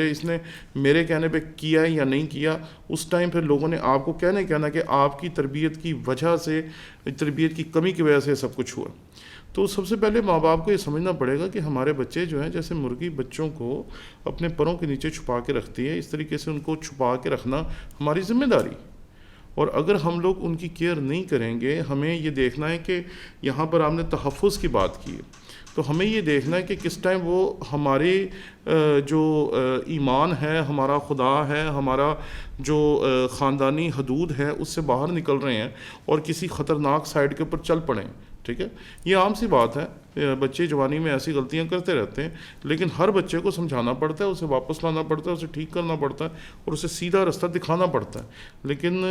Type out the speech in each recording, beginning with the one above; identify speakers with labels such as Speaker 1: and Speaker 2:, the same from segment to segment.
Speaker 1: اس نے میرے کہنے پہ کیا یا نہیں کیا. اس ٹائم پھر لوگوں نے آپ کو کہنا کہ آپ کی تربیت کی وجہ سے, تربیت کی کمی کی وجہ سے سب کچھ ہوا. تو سب سے پہلے ماں باپ کو یہ سمجھنا پڑے گا کہ ہمارے بچے جو ہیں, جیسے مرغی بچوں کو اپنے پروں کے نیچے چھپا کے رکھتی ہے, اس طریقے سے ان کو چھپا کے رکھنا ہماری ذمہ داری. اور اگر ہم لوگ ان کی کیئر نہیں کریں گے, ہمیں یہ دیکھنا ہے کہ یہاں پر آپ نے تحفظ کی بات کی ہے, تو ہمیں یہ دیکھنا ہے کہ کس ٹائم وہ ہمارے جو ایمان ہے, ہمارا خدا ہے, ہمارا جو خاندانی حدود ہے اس سے باہر نکل رہے ہیں اور کسی خطرناک سائڈ کے اوپر چل پڑیں. ٹھیک ہے, یہ عام سی بات ہے, بچے جوانی میں ایسی غلطیاں کرتے رہتے ہیں, لیکن ہر بچے کو سمجھانا پڑتا ہے, اسے واپس لانا پڑتا ہے, اسے ٹھیک کرنا پڑتا ہے اور اسے سیدھا رستہ دکھانا پڑتا ہے. لیکن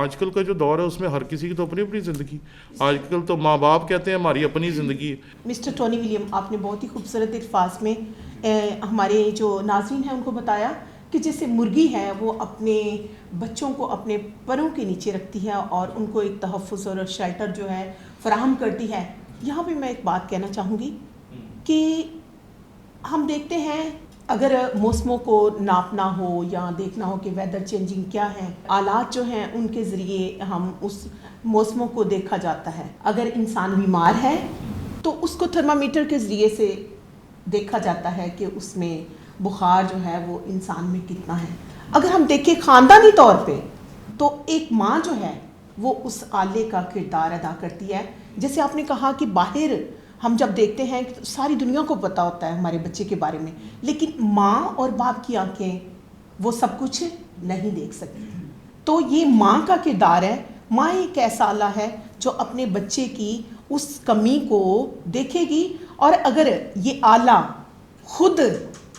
Speaker 1: آج کل کا جو دور ہے اس میں ہر کسی کی تو اپنی اپنی زندگی, آج کل تو ماں باپ کہتے ہیں ہماری اپنی زندگی ہے.
Speaker 2: مسٹر ٹونی ولیم, آپ نے بہت ہی خوبصورت الفاظ میں ہمارے جو ناظرین ہیں ان کو بتایا کہ جیسے مرغی ہے وہ اپنے بچوں کو اپنے پروں کے نیچے رکھتی ہے اور ان کو ایک تحفظ اور شیلٹر جو ہے فراہم کرتی ہے. یہاں پہ میں ایک بات کہنا چاہوں گی کہ ہم دیکھتے ہیں اگر موسموں کو ناپنا ہو یا دیکھنا ہو کہ ویدر چینجنگ کیا ہے, آلات جو ہیں ان کے ذریعے ہم اس موسموں کو دیکھا جاتا ہے. اگر انسان بیمار ہے تو اس کو تھرمامیٹر کے ذریعے سے دیکھا جاتا ہے کہ اس میں بخار جو ہے وہ انسان میں کتنا ہے. اگر ہم دیکھیں خاندانی طور پہ تو ایک ماں جو ہے وہ اس آلے کا کردار ادا کرتی ہے. جیسے آپ نے کہا کہ باہر ہم جب دیکھتے ہیں ساری دنیا کو پتہ ہوتا ہے ہمارے بچے کے بارے میں, لیکن ماں اور باپ کی آنکھیں وہ سب کچھ نہیں دیکھ سکتی. تو یہ ماں کا کردار ہے. ماں ایک ایسا آلہ ہے جو اپنے بچے کی اس کمی کو دیکھے گی, اور اگر یہ آلہ خود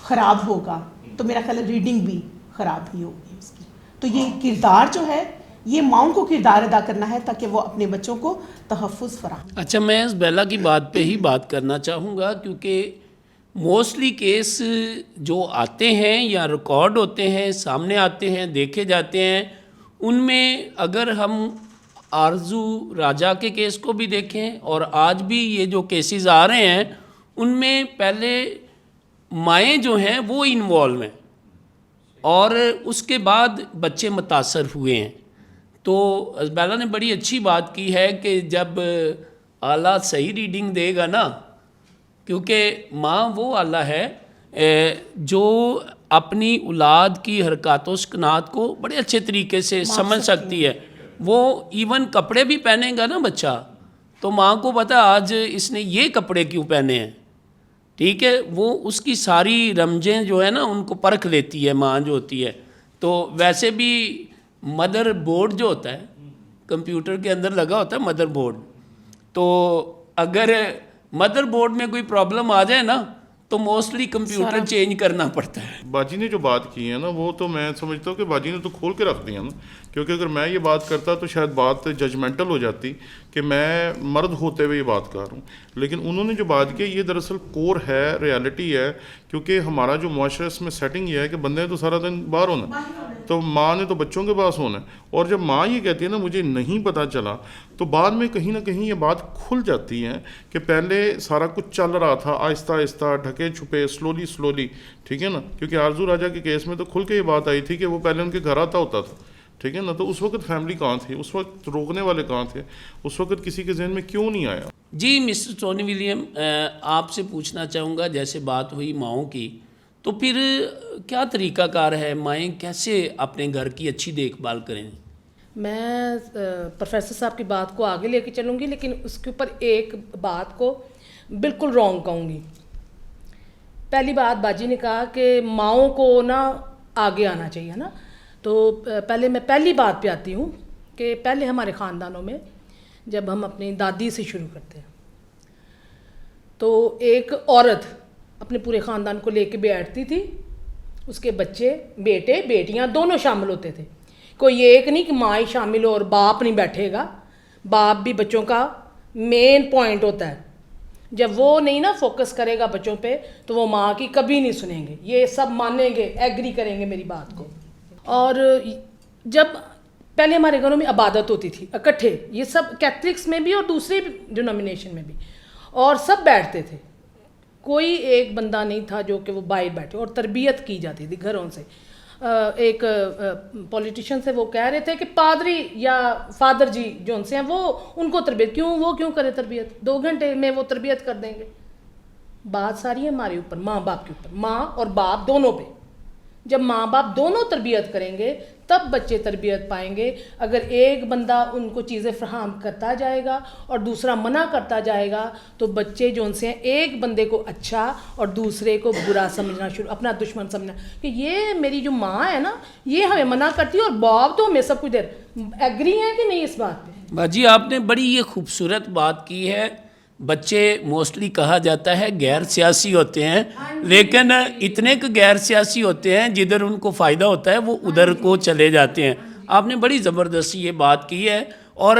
Speaker 2: خراب ہوگا تو میرا خیال ہے ریڈنگ بھی خراب ہی ہوگی اس کی. تو یہ کردار جو ہے یہ ماؤں کو کردار ادا کرنا ہے تاکہ وہ اپنے بچوں کو تحفظ فراہم.
Speaker 3: اچھا, میں اس بیلا کی بات پہ ہی بات کرنا چاہوں گا, کیونکہ موسٹلی کیس جو آتے ہیں یا ریکارڈ ہوتے ہیں, سامنے آتے ہیں, دیکھے جاتے ہیں, ان میں اگر ہم آرزو راجہ کے کیس کو بھی دیکھیں اور آج بھی یہ جو کیسز آ رہے ہیں ان میں پہلے مائیں جو ہیں وہ انوالو ہیں اور اس کے بعد بچے متاثر ہوئے ہیں. تو ازبیلا نے بڑی اچھی بات کی ہے کہ جب آلہ صحیح ریڈنگ دے گا نا, کیونکہ ماں وہ آلہ ہے جو اپنی اولاد کی حرکات و سکنات کو بڑے اچھے طریقے سے سمجھ سکتی ہے. وہ ایون کپڑے بھی پہنے گا نا بچہ تو ماں کو پتا آج اس نے یہ کپڑے کیوں پہنے ہیں. ٹھیک ہے, وہ اس کی ساری رمجیں جو ہے نا ان کو پرکھ لیتی ہے ماں جو ہوتی ہے. تو ویسے بھی مدر بورڈ جو ہوتا ہے کمپیوٹر کے اندر لگا ہوتا ہے مدر بورڈ, تو اگر مدر بورڈ میں کوئی پرابلم آ جائے نا تو موسٹلی کمپیوٹر چینج کرنا پڑتا ہے.
Speaker 1: باجی نے جو بات کی ہے نا وہ تو میں سمجھتا ہوں کہ باجی نے تو کھول کے رکھ دیا نا, کیونکہ اگر میں یہ بات کرتا تو شاید بات ججمنٹل ہو جاتی کہ میں مرد ہوتے ہوئے یہ بات کر رہا ہوں. لیکن انہوں نے جو بات کی یہ دراصل کور ہے, ریالٹی ہے, کیونکہ ہمارا جو معاشرہ اس میں سیٹنگ یہ ہے کہ بندے نے تو سارا دن باہر ہونا تو ماں نے تو بچوں کے پاس ہونا ہے. اور جب ماں یہ کہتی ہے نا مجھے نہیں پتہ چلا, تو بعد میں کہیں نہ کہیں یہ بات کھل جاتی ہے کہ پہلے سارا کچھ چل رہا تھا آہستہ آہستہ, ڈھکے چھپے, سلولی. ٹھیک ہے نا, کیونکہ آرزو راجہ کے کیس میں تو کھل کے یہ بات آئی تھی کہ وہ پہلے ان کے گھر آتا ہوتا تھا. ٹھیک ہے نا, تو اس وقت فیملی کہاں تھی, اس وقت روکنے والے کہاں تھے, اس وقت کسی کے ذہن میں کیوں نہیں آیا.
Speaker 3: جی مسٹر ٹونی ولیم, آپ سے پوچھنا چاہوں گا, جیسے بات ہوئی ماؤں کی, تو پھر کیا طریقہ کار ہے, مائیں کیسے اپنے گھر کی اچھی دیکھ بھال کریں؟
Speaker 4: میں پروفیسر صاحب کی بات کو آگے لے کے چلوں گی, لیکن اس کے اوپر ایک بات کو بالکل رانگ کہوں گی. پہلی بات باجی نے کہا کہ ماؤں کو نا آگے آنا چاہیے نا, تو پہلے میں پہلی بات پہ آتی ہوں کہ پہلے ہمارے خاندانوں میں جب ہم اپنی دادی سے شروع کرتے ہیں تو ایک عورت اپنے پورے خاندان کو لے کے بیٹھتی تھی, اس کے بچے, بیٹے بیٹیاں دونوں شامل ہوتے تھے. کوئی ایک نہیں کہ ماں ہی شامل ہو اور باپ نہیں بیٹھے گا, باپ بھی بچوں کا مین پوائنٹ ہوتا ہے. جب وہ نہیں نا فوکس کرے گا بچوں پہ تو وہ ماں کی کبھی نہیں سنیں گے. یہ سب مانیں گے, ایگری کریں گے میری بات کو. اور جب پہلے ہمارے گھروں میں عبادت ہوتی تھی اکٹھے, یہ سب کیتھلکس میں بھی اور دوسرے ڈینومینیشن میں بھی, اور سب بیٹھتے تھے, کوئی ایک بندہ نہیں تھا جو کہ وہ باہر بیٹھے, اور تربیت کی جاتی تھی گھروں سے. ایک پولیٹیشین سے وہ کہہ رہے تھے کہ پادری یا فادر جی جو ان سے ہیں وہ ان کو تربیت وہ کیوں کرے تربیت, 2 گھنٹے میں وہ تربیت کر دیں گے. بات ساری ہے ہمارے اوپر, ماں باپ کے اوپر, ماں اور باپ دونوں پہ. جب ماں باپ دونوں تربیت کریں گے تب بچے تربیت پائیں گے. اگر ایک بندہ ان کو چیزیں فراہم کرتا جائے گا اور دوسرا منع کرتا جائے گا تو بچے جو ان سے ہیں ایک بندے کو اچھا اور دوسرے کو برا سمجھنا شروع, اپنا دشمن سمجھنا کہ یہ میری جو ماں ہے نا یہ ہمیں منع کرتی ہے اور باپ تو ہمیں سب کچھ دے رہا. ایگری ہیں کہ نہیں اس بات پہ؟
Speaker 3: باجی آپ نے بڑی یہ خوبصورت بات کی ہے. بچے موسٹلی کہا جاتا ہے غیر سیاسی ہوتے ہیں, لیکن اتنے کہ غیر سیاسی ہوتے ہیں جدھر ان کو فائدہ ہوتا ہے وہ ادھر کو چلے جاتے ہیں. آپ نے بڑی زبردست یہ بات کی ہے, اور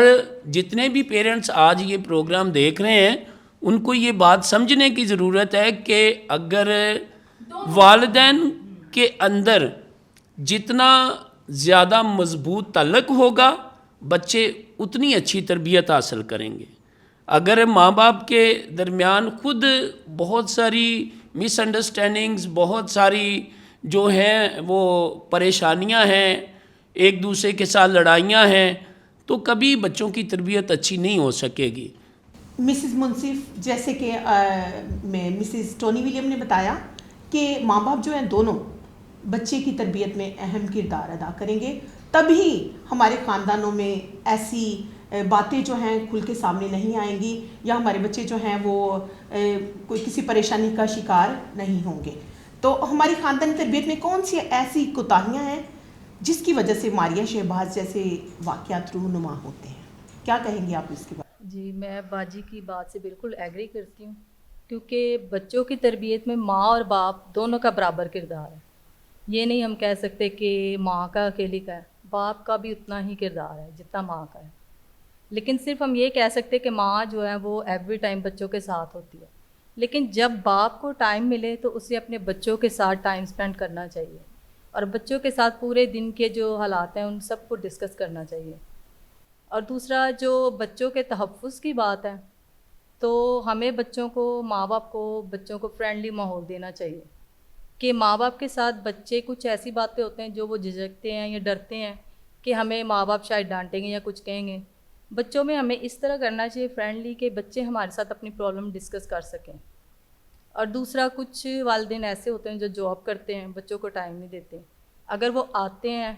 Speaker 3: جتنے بھی پیرنٹس آج یہ پروگرام دیکھ رہے ہیں ان کو یہ بات سمجھنے کی ضرورت ہے کہ اگر والدین کے اندر جتنا زیادہ مضبوط تعلق ہوگا بچے اتنی اچھی تربیت حاصل کریں گے. اگر ماں باپ کے درمیان خود بہت ساری مس انڈرسٹینڈنگز, بہت ساری جو ہیں وہ پریشانیاں ہیں, ایک دوسرے کے ساتھ لڑائیاں ہیں, تو کبھی بچوں کی تربیت اچھی نہیں ہو سکے گی.
Speaker 2: مسز منصف, جیسے کہ مسز ٹونی ولیم نے بتایا کہ ماں باپ جو ہیں دونوں بچے کی تربیت میں اہم کردار ادا کریں گے, تبھی ہمارے خاندانوں میں ایسی باتیں جو ہیں کھل کے سامنے نہیں آئیں گی, یا ہمارے بچے جو ہیں وہ کوئی کسی پریشانی کا شکار نہیں ہوں گے. تو ہماری خاندانی تربیت میں کون سی ایسی کوتاہیاں ہیں جس کی وجہ سے ماریہ شہباز جیسے واقعات رونما ہوتے ہیں؟ کیا کہیں گے آپ اس کے بارے میں؟
Speaker 5: جی میں باجی کی بات سے بالکل ایگری کرتی ہوں, کیونکہ بچوں کی تربیت میں ماں اور باپ دونوں کا برابر کردار ہے. یہ نہیں ہم کہہ سکتے کہ ماں کا اکیلی کا ہے, باپ کا بھی اتنا ہی کردار ہے جتنا ماں کا ہے. لیکن صرف ہم یہ کہہ سکتے کہ ماں جو ہے وہ ایوری ٹائم بچوں کے ساتھ ہوتی ہے, لیکن جب باپ کو ٹائم ملے تو اسے اپنے بچوں کے ساتھ ٹائم سپینڈ کرنا چاہیے, اور بچوں کے ساتھ پورے دن کے جو حالات ہیں ان سب کو ڈسکس کرنا چاہیے. اور دوسرا جو بچوں کے تحفظ کی بات ہے, تو ہمیں بچوں کو, ماں باپ کو بچوں کو فرینڈلی ماحول دینا چاہیے کہ ماں باپ کے ساتھ بچے کچھ ایسی باتیں ہوتے ہیں جو وہ جھجکتے ہیں یا ڈرتے ہیں کہ ہمیں ماں باپ شاید ڈانٹیں گے یا کچھ کہیں گے. بچوں میں ہمیں اس طرح کرنا چاہیے فرینڈلی کہ بچے ہمارے ساتھ اپنی پرابلم ڈسکس کر سکیں. اور دوسرا کچھ والدین ایسے ہوتے ہیں جو جاب کرتے ہیں, بچوں کو ٹائم نہیں دیتے. اگر وہ آتے ہیں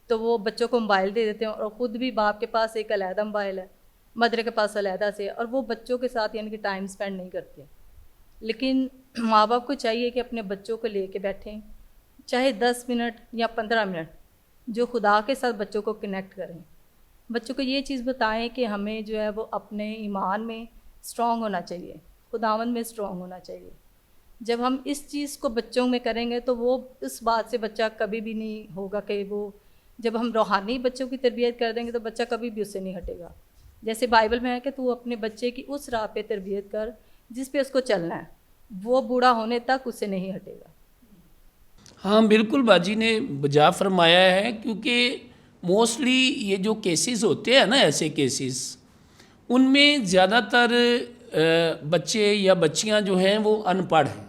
Speaker 5: تو وہ بچوں کو موبائل دے دیتے ہیں, اور خود بھی باپ کے پاس ایک علیحدہ موبائل ہے, مدر کے پاس علیحدہ سے, اور وہ بچوں کے ساتھ یعنی کہ ٹائم سپینڈ نہیں کرتے. لیکن ماں باپ کو چاہیے کہ اپنے بچوں کو لے کے بیٹھیں, چاہے 10 منٹ یا 15 منٹ, جو خدا کے ساتھ بچوں کو کنیکٹ کریں. بچوں کو یہ چیز بتائیں کہ ہمیں جو ہے وہ اپنے ایمان میں اسٹرانگ ہونا چاہیے, خداوند میں اسٹرانگ ہونا چاہیے. جب ہم اس چیز کو بچوں میں کریں گے تو وہ اس بات سے بچہ کبھی بھی نہیں ہوگا کہ وہ, جب ہم روحانی بچوں کی تربیت کر دیں گے تو بچہ کبھی بھی اس سے نہیں ہٹے گا. جیسے بائبل میں ہے کہ تو اپنے بچے کی اس راہ پہ تربیت کر جس پہ اس کو چلنا ہے, وہ بوڑھا ہونے تک اس سے نہیں ہٹے گا.
Speaker 3: ہاں بالکل باجی نے بجا فرمایا ہے, کیونکہ موسٹلی یہ جو کیسز ہوتے ہیں نا, ایسے کیسز, ان میں زیادہ تر بچے یا بچیاں جو ہیں وہ ان پڑھ ہیں,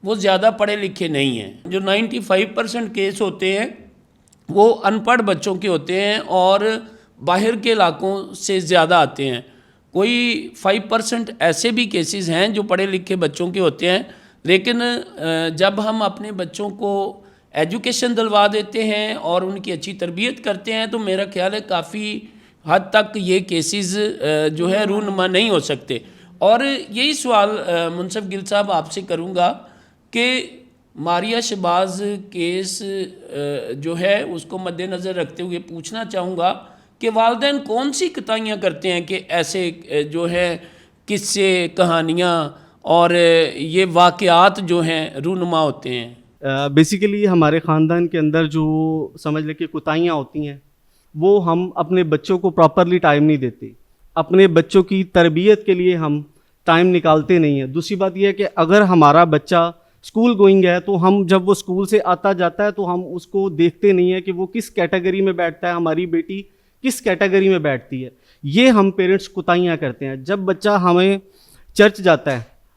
Speaker 3: وہ زیادہ پڑھے لکھے نہیں ہیں. جو 95% کیس ہوتے ہیں وہ ان پڑھ بچوں کے ہوتے ہیں اور باہر کے علاقوں سے زیادہ آتے ہیں. کوئی 5% ایسے بھی کیسز ہیں جو پڑھے لکھے بچوں کے ہوتے ہیں, لیکن جب ہم اپنے بچوں کو ایجوکیشن دلوا دیتے ہیں اور ان کی اچھی تربیت کرتے ہیں تو میرا خیال ہے کافی حد تک یہ کیسز جو ہے رونما نہیں ہو سکتے. اور یہی سوال منصف گل صاحب آپ سے کروں گا کہ ماریہ شہباز کیس جو ہے اس کو مد نظر رکھتے ہوئے پوچھنا چاہوں گا کہ والدین کون سی کوتاہیاں کرتے ہیں کہ ایسے جو ہے قصے, کہانیاں اور یہ واقعات جو ہیں رونما ہوتے ہیں؟
Speaker 6: بیسیکلی ہمارے خاندان کے اندر جو سمجھ لیں کہ کوتاہیاں ہوتی ہیں وہ ہم اپنے بچوں کو پراپرلی ٹائم نہیں دیتے, اپنے بچوں کی تربیت کے لیے ہم ٹائم نکالتے نہیں ہیں. دوسری بات یہ ہے کہ اگر ہمارا بچہ اسکول گوئنگ ہے تو ہم جب وہ اسکول سے آتا جاتا ہے تو ہم اس کو دیکھتے نہیں ہیں کہ وہ کس کیٹیگری میں بیٹھتا ہے, ہماری بیٹی کس کیٹیگری میں بیٹھتی ہے. یہ ہم پیرنٹس کوتاہیاں کرتے ہیں. جب بچہ ہمیں چرچ جاتا ہے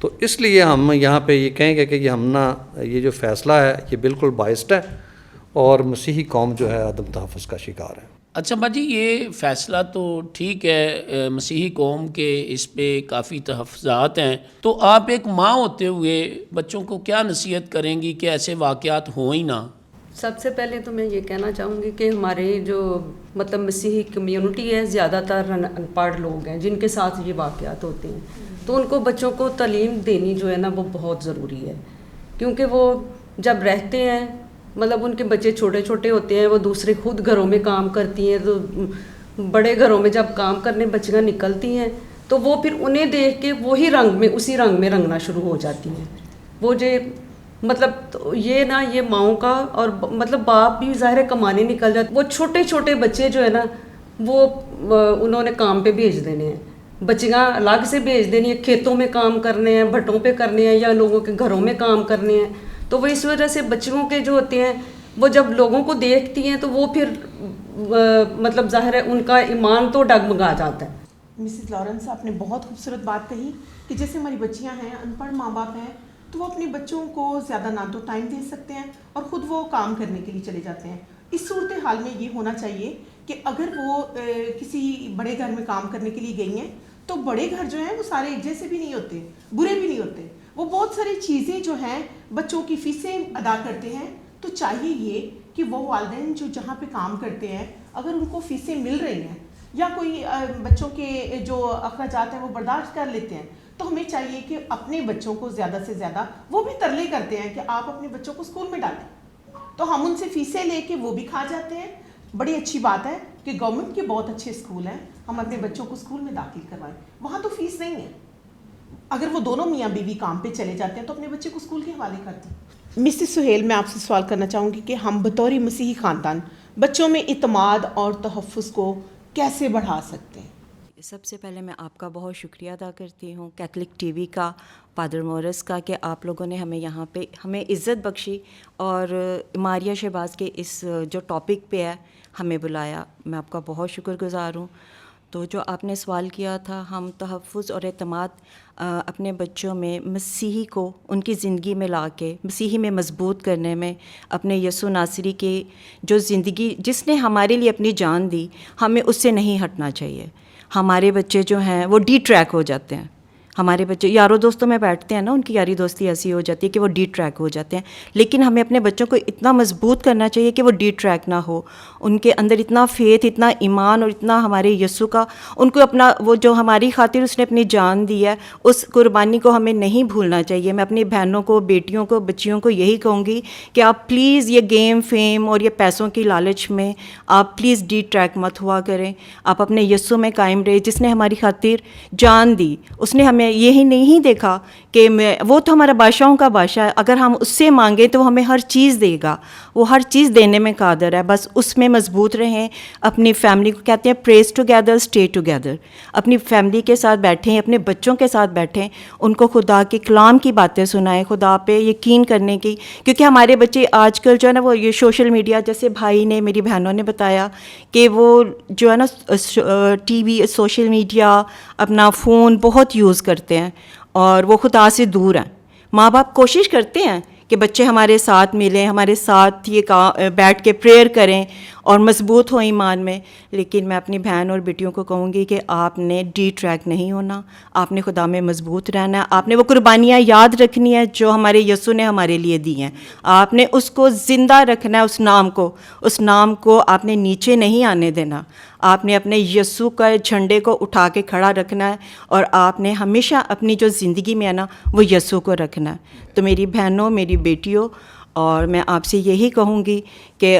Speaker 7: تو اس لیے ہم یہاں پہ یہ کہیں گے کہ یہ یہ جو فیصلہ ہے یہ بالکل بائسڈ ہے اور مسیحی قوم جو ہے عدم تحفظ کا شکار ہے۔
Speaker 3: اچھا باجی، یہ فیصلہ تو ٹھیک ہے، مسیحی قوم کے اس پہ کافی تحفظات ہیں، تو آپ ایک ماں ہوتے ہوئے بچوں کو کیا نصیحت کریں گی کہ ایسے واقعات ہوں ہی نہ؟
Speaker 8: سب سے پہلے تو میں یہ کہنا چاہوں گی کہ ہمارے جو مسیحی کمیونٹی ہے، زیادہ تر ان پڑھ لوگ ہیں جن کے ساتھ یہ واقعات ہوتے ہیں، تو ان کو بچوں کو تعلیم دینی جو ہے نا وہ بہت ضروری ہے، کیونکہ وہ جب رہتے ہیں ان کے بچے چھوٹے چھوٹے ہوتے ہیں، وہ دوسرے خود گھروں میں کام کرتی ہیں، تو بڑے گھروں میں جب کام کرنے بچیاں نکلتی ہیں تو وہ پھر انہیں دیکھ کے وہی اسی رنگ میں رنگنا شروع ہو جاتی ہیں۔ وہ تو یہ نا یہ ماؤں کا اور باپ بھی ظاہر کمانے نکل جاتے، وہ چھوٹے چھوٹے بچے جو ہے نا وہ انہوں نے کام پہ بھیج دینے ہیں، بچیاں الگ سے بھیج دینی ہیں، کھیتوں میں کام کرنے ہیں، بھٹوں پہ کرنے ہیں یا لوگوں کے گھروں میں کام کرنے ہیں۔ تو وہ اس وجہ سے بچیوں کے جو ہوتے ہیں وہ جب لوگوں کو دیکھتی ہیں تو وہ پھر ظاہر ہے ان کا ایمان تو ڈگمگا جاتا ہے۔
Speaker 2: مسز لارنس، آپ نے بہت خوبصورت بات کہی کہ جیسے ہماری بچیاں ہیں، ان پڑھ ماں باپ ہیں، تو وہ اپنے بچوں کو زیادہ نہ تو ٹائم دے سکتے ہیں اور خود وہ کام کرنے کے لیے چلے جاتے ہیں۔ اس صورتحال میں یہ ہونا چاہیے کہ اگر وہ کسی بڑے گھر میں کام کرنے کے لیے گئی ہیں تو بڑے گھر جو ہیں وہ سارے ایک جیسے بھی نہیں ہوتے، برے بھی نہیں ہوتے، وہ بہت ساری چیزیں جو ہیں بچوں کی فیسیں ادا کرتے ہیں۔ تو چاہیے یہ کہ وہ والدین جو جہاں پہ کام کرتے ہیں اگر ان کو فیسیں مل رہی ہیں یا کوئی بچوں کے جو اخراجات ہیں وہ برداشت کر لیتے ہیں، تو ہمیں چاہیے کہ اپنے بچوں کو زیادہ سے زیادہ، وہ بھی ترلے کرتے ہیں کہ آپ اپنے بچوں کو اسکول میں ڈالیں، تو ہم ان سے فیسیں لے کے وہ بھی کھا جاتے ہیں۔ بڑی اچھی بات ہے کہ گورنمنٹ کے بہت اچھے اسکول ہیں، ہم اپنے بچوں کو اسکول میں داخل کروائیں، وہاں تو فیس نہیں ہے۔ اگر وہ دونوں میاں بیوی کام پہ چلے جاتے ہیں تو اپنے بچے کو اسکول کے حوالے کرتے ہیں۔ مسز سہیل، میں آپ سے سوال کرنا چاہوں گی کہ ہم بطور مسیحی خاندان بچوں میں اعتماد اور تحفظ کو کیسے بڑھا سکتے ہیں؟
Speaker 9: سب سے پہلے میں آپ کا بہت شکریہ ادا کرتی ہوں، کیتھلک ٹی وی کا، فادر مورس کا، کہ آپ لوگوں نے ہمیں یہاں پہ ہمیں عزت بخشی اور ماریہ شہباز کے اس جو ٹاپک پہ ہے ہمیں بلایا۔ میں آپ کا بہت شکر گزار ہوں۔ تو جو آپ نے سوال کیا تھا، ہم تحفظ اور اعتماد اپنے بچوں میں مسیحی کو ان کی زندگی میں لا کے مسیحی میں مضبوط کرنے میں، اپنے یسوع ناصری کی جو زندگی جس نے ہمارے لیے اپنی جان دی، ہمیں اس سے نہیں ہٹنا چاہیے۔ ہمارے بچے جو ہیں وہ ڈی ٹریک ہو جاتے ہیں، ہمارے بچے یاروں دوستوں میں بیٹھتے ہیں نا، ان کی یاری دوستی ایسی ہو جاتی ہے کہ وہ ڈی ٹریک ہو جاتے ہیں، لیکن ہمیں اپنے بچوں کو اتنا مضبوط کرنا چاہیے کہ وہ ڈی ٹریک نہ ہو، ان کے اندر اتنا فیتھ، اتنا ایمان اور اتنا ہمارے یسوع کا، ان کو اپنا وہ جو ہماری خاطر اس نے اپنی جان دی ہے، اس قربانی کو ہمیں نہیں بھولنا چاہیے۔ میں اپنی بہنوں کو، بیٹیوں کو، بچیوں کو یہی کہوں گی کہ آپ پلیز یہ گیم فیم اور یہ پیسوں کی لالچ میں آپ پلیز ڈی ٹریک مت ہوا کریں، آپ اپنے یسوع میں قائم رہے جس نے ہماری خاطر جان دی۔ اس نے ہمیں یہی نہیں دیکھا کہ وہ تو ہمارا بادشاہوں کا بادشاہ ہے، اگر ہم اس سے مانگیں تو وہ ہمیں ہر چیز دے گا، وہ ہر چیز دینے میں قادر ہے، بس اس میں مضبوط رہیں۔ اپنی فیملی کو کہتے ہیں پریز ٹوگیدر اسٹے ٹوگیدر، اپنی فیملی کے ساتھ بیٹھیں، اپنے بچوں کے ساتھ بیٹھیں، ان کو خدا کے کلام کی باتیں سنائیں، خدا پہ یقین کرنے کی، کیونکہ ہمارے بچے آج کل جو ہے نا وہ یہ سوشل میڈیا، جیسے بھائی نے، میری بہنوں نے بتایا کہ وہ جو ہے نا ٹی وی، سوشل میڈیا، اپنا فون بہت یوز کرتے ہیں اور وہ خدا سے دور ہیں۔ ماں باپ کوشش کرتے ہیں کہ بچے ہمارے ساتھ ملیں، ہمارے ساتھ یہ بیٹھ کے پریئر کریں اور مضبوط ہوں ایمان میں، لیکن میں اپنی بہن اور بیٹیوں کو کہوں گی کہ آپ نے ڈی ٹریک نہیں ہونا، آپ نے خدا میں مضبوط رہنا ہے، آپ نے وہ قربانیاں یاد رکھنی ہے جو ہمارے یسوع نے ہمارے لیے دی ہیں، آپ نے اس کو زندہ رکھنا ہے، اس نام کو آپ نے نیچے نہیں آنے دینا، آپ نے اپنے یسوع کا جھنڈے کو اٹھا کے کھڑا رکھنا ہے اور آپ نے ہمیشہ اپنی جو زندگی میں ہے نا وہ یسوع کو رکھنا ہے۔ تو میری بہنوں، میری بیٹیوں، اور میں آپ سے یہی کہوں گی کہ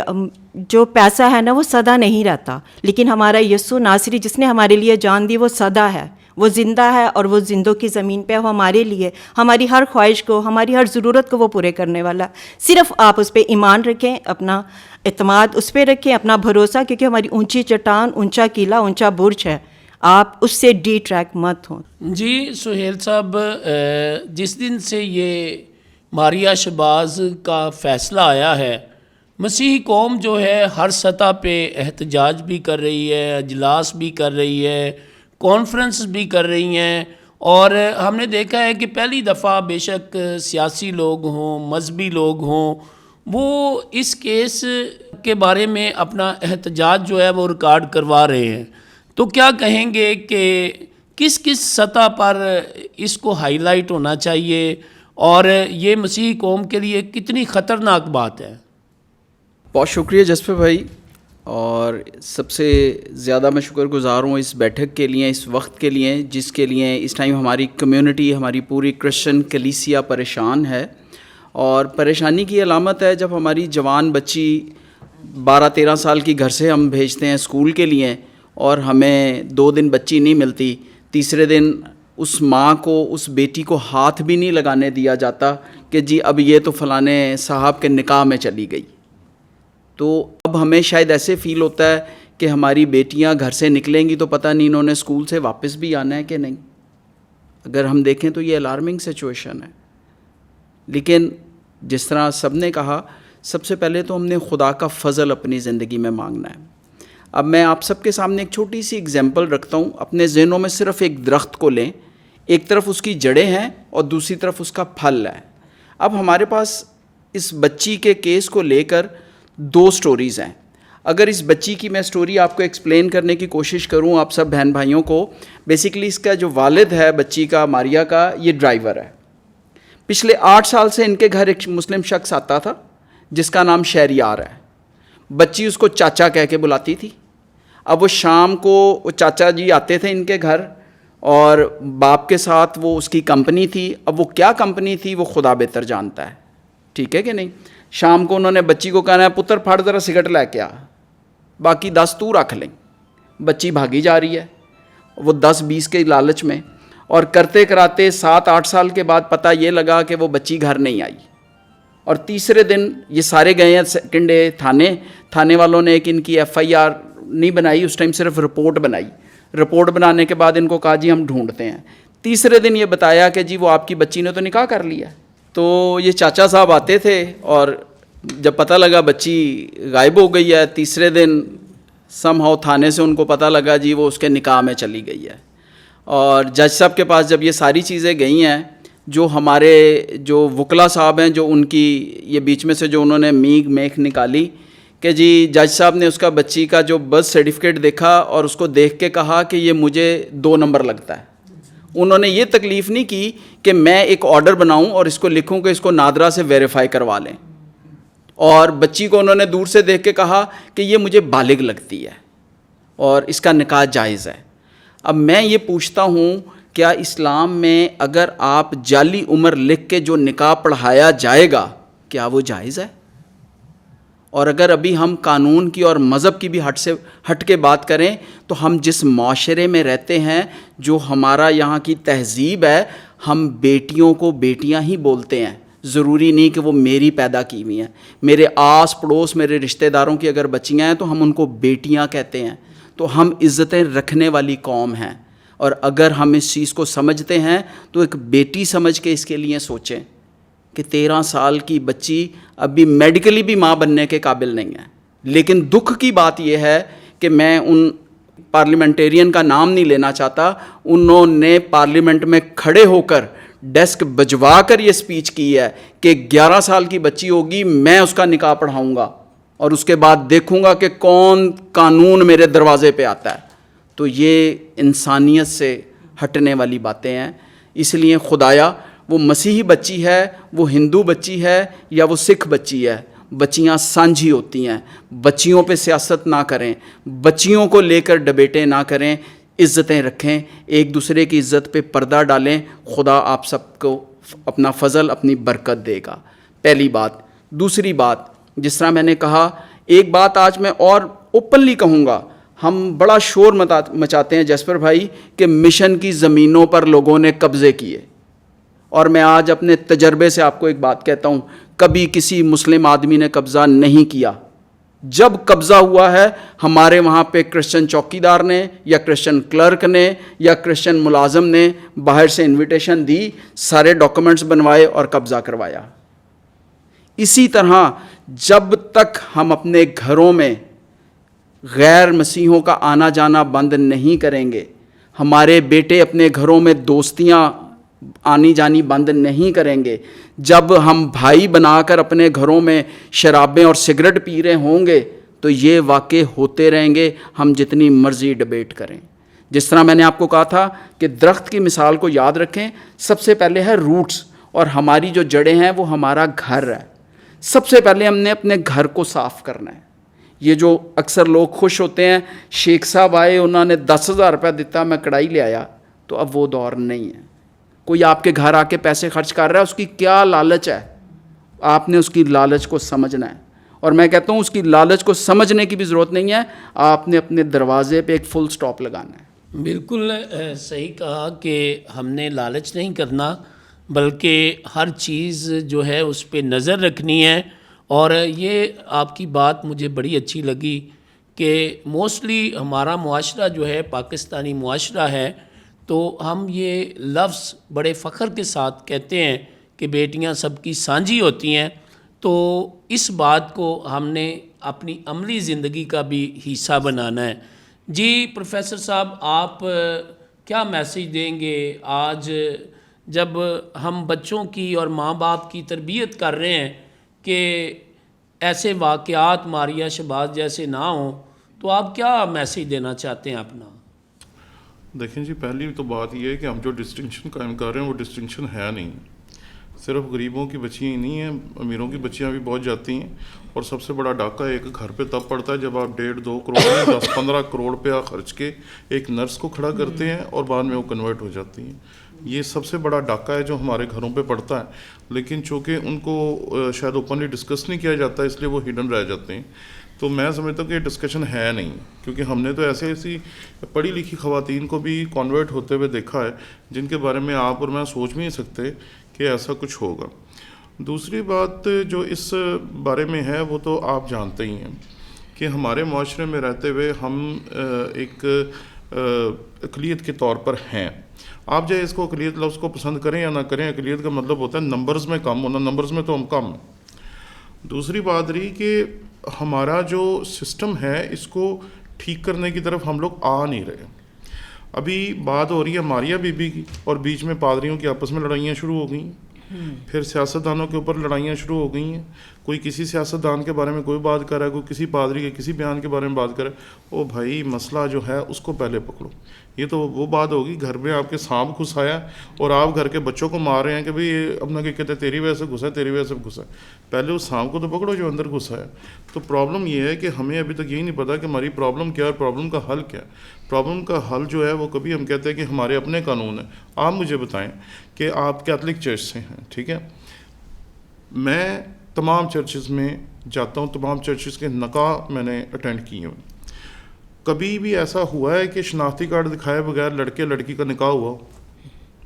Speaker 9: جو پیسہ ہے نا وہ سدا نہیں رہتا، لیکن ہمارا یسوع ناصری جس نے ہمارے لیے جان دی وہ سدا ہے، وہ زندہ ہے اور وہ زندوں کی زمین پہ وہ ہمارے لیے ہماری ہر خواہش کو، ہماری ہر ضرورت کو وہ پورے کرنے والا ہے۔ صرف آپ اس پہ ایمان رکھیں، اپنا اعتماد اس پہ رکھیں، اپنا بھروسہ، کیونکہ ہماری اونچی چٹان، اونچا قلعہ، اونچا برج ہے، آپ اس سے ڈی ٹریک مت ہوں۔
Speaker 3: جی سہیل صاحب، جس دن سے یہ ماریہ شہباز کا فیصلہ آیا ہے، مسیحی قوم جو ہے ہر سطح پہ احتجاج بھی کر رہی ہے، اجلاس بھی کر رہی ہے، کانفرنس بھی کر رہی ہیں، اور ہم نے دیکھا ہے کہ پہلی دفعہ بے شک سیاسی لوگ ہوں، مذہبی لوگ ہوں، وہ اس کیس کے بارے میں اپنا احتجاج جو ہے وہ ریکارڈ کروا رہے ہیں. تو کیا کہیں گے کہ کس کس سطح پر اس کو ہائی لائٹ ہونا چاہیے اور یہ مسیحی قوم کے لیے کتنی خطرناک بات ہے؟
Speaker 10: بہت شکریہ جسپر بھائی، اور سب سے زیادہ میں شکر گزار ہوں اس بیٹھک کے لیے، اس وقت کے لیے جس کے لیے اس ٹائم ہماری کمیونٹی، ہماری پوری کرسچن کلیسیا پریشان ہے. اور پریشانی کی علامت ہے جب ہماری جوان بچی 12-13 سال کی گھر سے ہم بھیجتے ہیں اسکول کے لیے اور ہمیں 2 دن بچی نہیں ملتی، تیسرے دن اس ماں کو، اس بیٹی کو ہاتھ بھی نہیں لگانے دیا جاتا کہ جی اب یہ تو فلانے صاحب کے نکاح میں چلی گئی. تو اب ہمیں شاید ایسے فیل ہوتا ہے کہ ہماری بیٹیاں گھر سے نکلیں گی تو پتہ نہیں انہوں نے اسکول سے واپس بھی آنا ہے کہ نہیں. اگر ہم دیکھیں تو یہ الارمنگ سچویشن ہے. لیکن جس طرح سب نے کہا، سب سے پہلے تو ہم نے خدا کا فضل اپنی زندگی میں مانگنا ہے. اب میں آپ سب کے سامنے ایک چھوٹی سی اگزامپل رکھتا ہوں. اپنے ذہنوں میں صرف ایک درخت کو لیں، ایک طرف اس کی جڑیں ہیں اور دوسری طرف اس کا پھل ہے. اب ہمارے پاس اس بچی کے کیس کو لے کر 2 سٹوریز ہیں. اگر اس بچی کی میں سٹوری آپ کو ایکسپلین کرنے کی کوشش کروں آپ سب بہن بھائیوں کو، بیسیکلی اس کا جو والد ہے بچی کا، ماریا کا، یہ ڈرائیور ہے. پچھلے 8 سال سے ان کے گھر ایک مسلم شخص آتا تھا جس کا نام شہریار ہے. بچی اس کو چاچا کہہ کے بلاتی تھی. اب وہ شام کو وہ چاچا جی آتے تھے ان کے گھر اور باپ کے ساتھ وہ اس کی کمپنی تھی. اب وہ کیا کمپنی تھی وہ خدا بہتر جانتا ہے، ٹھیک ہے کہ نہیں. شام کو انہوں نے بچی کو کہنا ہے پتر پھاڑ ذرا سگرٹ لے کے آ، باقی 10 تو رکھ لیں. بچی بھاگی جا رہی ہے وہ 10-20 کے لالچ میں، اور کرتے کراتے 7-8 سال کے بعد پتہ یہ لگا کہ وہ بچی گھر نہیں آئی. اور تیسرے دن یہ سارے گئے ہیں سیکنڈ ڈے تھانے والوں نے ایک ان کی FIR نہیں بنائی، اس ٹائم صرف رپورٹ بنائی. رپورٹ بنانے کے بعد ان کو کہا جی ہم ڈھونڈتے ہیں. تیسرے دن یہ بتایا کہ جی وہ آپ کی بچی نے تو نکاح کر لیا. تو یہ چاچا صاحب آتے تھے اور جب پتہ لگا بچی غائب ہو گئی ہے، تیسرے دن سم ہاؤ تھانے سے ان کو پتہ لگا جی وہ اس کے نکاح میں چلی گئی ہے. اور جج صاحب کے پاس جب یہ ساری چیزیں گئی ہیں، جو ہمارے جو وکلا صاحب ہیں، جو ان کی یہ بیچ میں سے جو انہوں نے میک نکالی کہ جی جج صاحب نے اس کا بچی کا جو برتھ سرٹیفکیٹ دیکھا اور اس کو دیکھ کے کہا کہ یہ مجھے 2 نمبر لگتا ہے. انہوں نے یہ تکلیف نہیں کی کہ میں ایک آرڈر بناؤں اور اس کو لکھوں کہ اس کو نادرا سے ویریفائی کروا لیں. اور بچی کو انہوں نے دور سے دیکھ کے کہا کہ یہ مجھے بالغ لگتی ہے اور اس کا نکاح جائز ہے. اب میں یہ پوچھتا ہوں، کیا اسلام میں اگر آپ جعلی عمر لکھ کے جو نکاح پڑھایا جائے گا کیا وہ جائز ہے؟ اور اگر ابھی ہم قانون کی اور مذہب کی بھی ہٹ کے بات کریں تو ہم جس معاشرے میں رہتے ہیں، جو ہمارا یہاں کی تہذیب ہے، ہم بیٹیوں کو بیٹیاں ہی بولتے ہیں. ضروری نہیں کہ وہ میری پیدا کی ہوئی ہیں. میرے آس پڑوس میرے رشتہ داروں کی اگر بچیاں ہیں تو ہم ان کو بیٹیاں کہتے ہیں. تو ہم عزتیں رکھنے والی قوم ہیں، اور اگر ہم اس چیز کو سمجھتے ہیں تو ایک بیٹی سمجھ کے اس کے لیے سوچیں کہ 13 سال کی بچی ابھی میڈیکلی بھی ماں بننے کے قابل نہیں ہے. لیکن دکھ کی بات یہ ہے کہ میں ان پارلیمنٹیرین کا نام نہیں لینا چاہتا، انہوں نے پارلیمنٹ میں کھڑے ہو کر ڈیسک بجوا کر یہ سپیچ کی ہے کہ 11 سال کی بچی ہوگی میں اس کا نکاح پڑھاؤں گا اور اس کے بعد دیکھوں گا کہ کون قانون میرے دروازے پہ آتا ہے. تو یہ انسانیت سے ہٹنے والی باتیں ہیں. اس لیے خدایا وہ مسیحی بچی ہے، وہ ہندو بچی ہے یا وہ سکھ بچی ہے، بچیاں سانجھی ہوتی ہیں. بچیوں پہ سیاست نہ کریں، بچیوں کو لے کر ڈبیٹیں نہ کریں، عزتیں رکھیں، ایک دوسرے کی عزت پہ پردہ ڈالیں. خدا آپ سب کو اپنا فضل، اپنی برکت دے گا. پہلی بات. دوسری بات، جس طرح میں نے کہا، ایک بات آج میں اور اوپنلی کہوں گا، ہم بڑا شور مچاتے ہیں جسپر بھائی کہ مشن کی زمینوں پر لوگوں نے قبضے کیے. اور میں آج اپنے تجربے سے آپ کو ایک بات کہتا ہوں، کبھی کسی مسلم آدمی نے قبضہ نہیں کیا. جب قبضہ ہوا ہے ہمارے وہاں پہ کرسچن چوکیدار نے یا کرسچن کلرک نے یا کرسچن ملازم نے باہر سے انویٹیشن دی، سارے ڈاکومنٹس بنوائے اور قبضہ کروایا. اسی طرح جب تک ہم اپنے گھروں میں غیر مسیحوں کا آنا جانا بند نہیں کریں گے، ہمارے بیٹے اپنے گھروں میں دوستیاں آنی جانی بند نہیں کریں گے، جب ہم بھائی بنا کر اپنے گھروں میں شرابیں اور سگریٹ پی رہے ہوں گے تو یہ واقع ہوتے رہیں گے، ہم جتنی مرضی ڈیبیٹ کریں۔ جس طرح میں نے آپ کو کہا تھا کہ درخت کی مثال کو یاد رکھیں، سب سے پہلے ہے روٹس، اور ہماری جو جڑیں ہیں وہ ہمارا گھر ہے۔ سب سے پہلے ہم نے اپنے گھر کو صاف کرنا ہے۔ یہ جو اکثر لوگ خوش ہوتے ہیں، شیخ صاحب آئے انہوں نے 10,000 روپے دیتا میں کڑھائی لے آیا، تو اب وہ دور نہیں ہے۔ کوئی آپ کے گھر آ کے پیسے خرچ کر رہا ہے، اس کی کیا لالچ ہے، آپ نے اس کی لالچ کو سمجھنا ہے۔ اور میں کہتا ہوں اس کی لالچ کو سمجھنے کی بھی ضرورت نہیں ہے، آپ نے اپنے دروازے پہ ایک فل سٹاپ لگانا ہے۔
Speaker 3: بالکل صحیح کہا کہ ہم نے لالچ نہیں کرنا، بلکہ ہر چیز جو ہے اس پہ نظر رکھنی ہے۔ اور یہ آپ کی بات مجھے بڑی اچھی لگی کہ موسٹلی ہمارا معاشرہ جو ہے پاکستانی معاشرہ ہے، تو ہم یہ لفظ بڑے فخر کے ساتھ کہتے ہیں کہ بیٹیاں سب کی سانجھی ہوتی ہیں، تو اس بات کو ہم نے اپنی عملی زندگی کا بھی حصہ بنانا ہے۔ جی پروفیسر صاحب، آپ کیا میسیج دیں گے آج جب ہم بچوں کی اور ماں باپ کی تربیت کر رہے ہیں کہ ایسے واقعات ماریہ شہباز جیسے نہ ہوں، تو آپ کیا میسیج دینا چاہتے ہیں اپنا؟
Speaker 1: دیکھیں جی، پہلی تو بات یہ ہے کہ ہم جو ڈسٹنکشن قائم کر رہے ہیں وہ ڈسٹنکشن ہے نہیں، صرف غریبوں کی بچیاں ہی نہیں ہیں، امیروں کی بچیاں بھی بہت جاتی ہیں۔ اور سب سے بڑا ڈاکہ ایک گھر پہ تب پڑتا ہے جب آپ 1.5-2 کروڑ 10-15 کروڑ روپیہ خرچ کے ایک نرس کو کھڑا کرتے ہیں اور بعد میں وہ کنورٹ ہو جاتی ہیں۔ یہ سب سے بڑا ڈاکہ ہے جو ہمارے گھروں پہ پڑتا ہے، لیکن چونکہ ان کو شاید اوپنلی ڈسکس نہیں کیا جاتا ہے، اس لیے وہ ہڈن رہ جاتے ہیں۔ تو میں سمجھتا ہوں کہ یہ ڈسکشن ہے نہیں، کیونکہ ہم نے تو ایسی پڑھی لکھی خواتین کو بھی کنورٹ ہوتے ہوئے دیکھا ہے جن کے بارے میں آپ اور میں سوچ بھی نہیں سکتے کہ ایسا کچھ ہوگا۔ دوسری بات جو اس بارے میں ہے وہ تو آپ جانتے ہی ہیں کہ ہمارے معاشرے میں رہتے ہوئے ہم ایک اقلیت کے طور پر ہیں۔ آپ چاہے اس کو اقلیت لفظ کو پسند کریں یا نہ کریں، اقلیت کا مطلب ہوتا ہے نمبرز میں کم ہونا، نمبرز میں تو ہم کم ہیں۔ دوسری بات رہی کہ ہمارا جو سسٹم ہے اس کو ٹھیک کرنے کی طرف ہم لوگ آ نہیں رہے۔ ابھی بات ہو رہی ہے ماریہ بی بی کی، اور بیچ میں پادریوں کی آپس میں لڑائیاں شروع ہو گئی ہیں، پھر سیاستدانوں کے اوپر لڑائیاں شروع ہو گئی ہیں۔ کوئی کسی سیاستدان کے بارے میں کوئی بات کر رہا ہے، کوئی کسی پادری کے کسی بیان کے بارے میں بات کر رہا ہے۔ او بھائی، مسئلہ جو ہے اس کو پہلے پکڑو۔ یہ تو وہ بات ہوگی گھر میں آپ کے سانپ گھس آیا اور آپ گھر کے بچوں کو مار رہے ہیں کہ بھئی اپنا کیا کہتے ہیں تیری وجہ سے گھسا ہے، تیری وجہ سے گھسا ہے۔ پہلے اس سانپ کو تو پکڑو جو اندر گھسا ہے۔ تو پرابلم یہ ہے کہ ہمیں ابھی تک یہی نہیں پتا کہ ہماری پرابلم کیا ہے اور پرابلم کا حل کیا ہے۔ پرابلم کا حل جو ہے وہ کبھی ہم کہتے ہیں کہ ہمارے اپنے قانون ہیں۔ آپ مجھے بتائیں کہ آپ کیتھولک چرچ سے ہیں، ٹھیک ہے، میں تمام چرچز میں جاتا ہوں، تمام چرچز کے نکاح میں نے اٹینڈ کیے ہوئے۔ کبھی بھی ایسا ہوا ہے کہ شناختی کارڈ دکھائے بغیر لڑکے لڑکی کا نکاح ہوا؟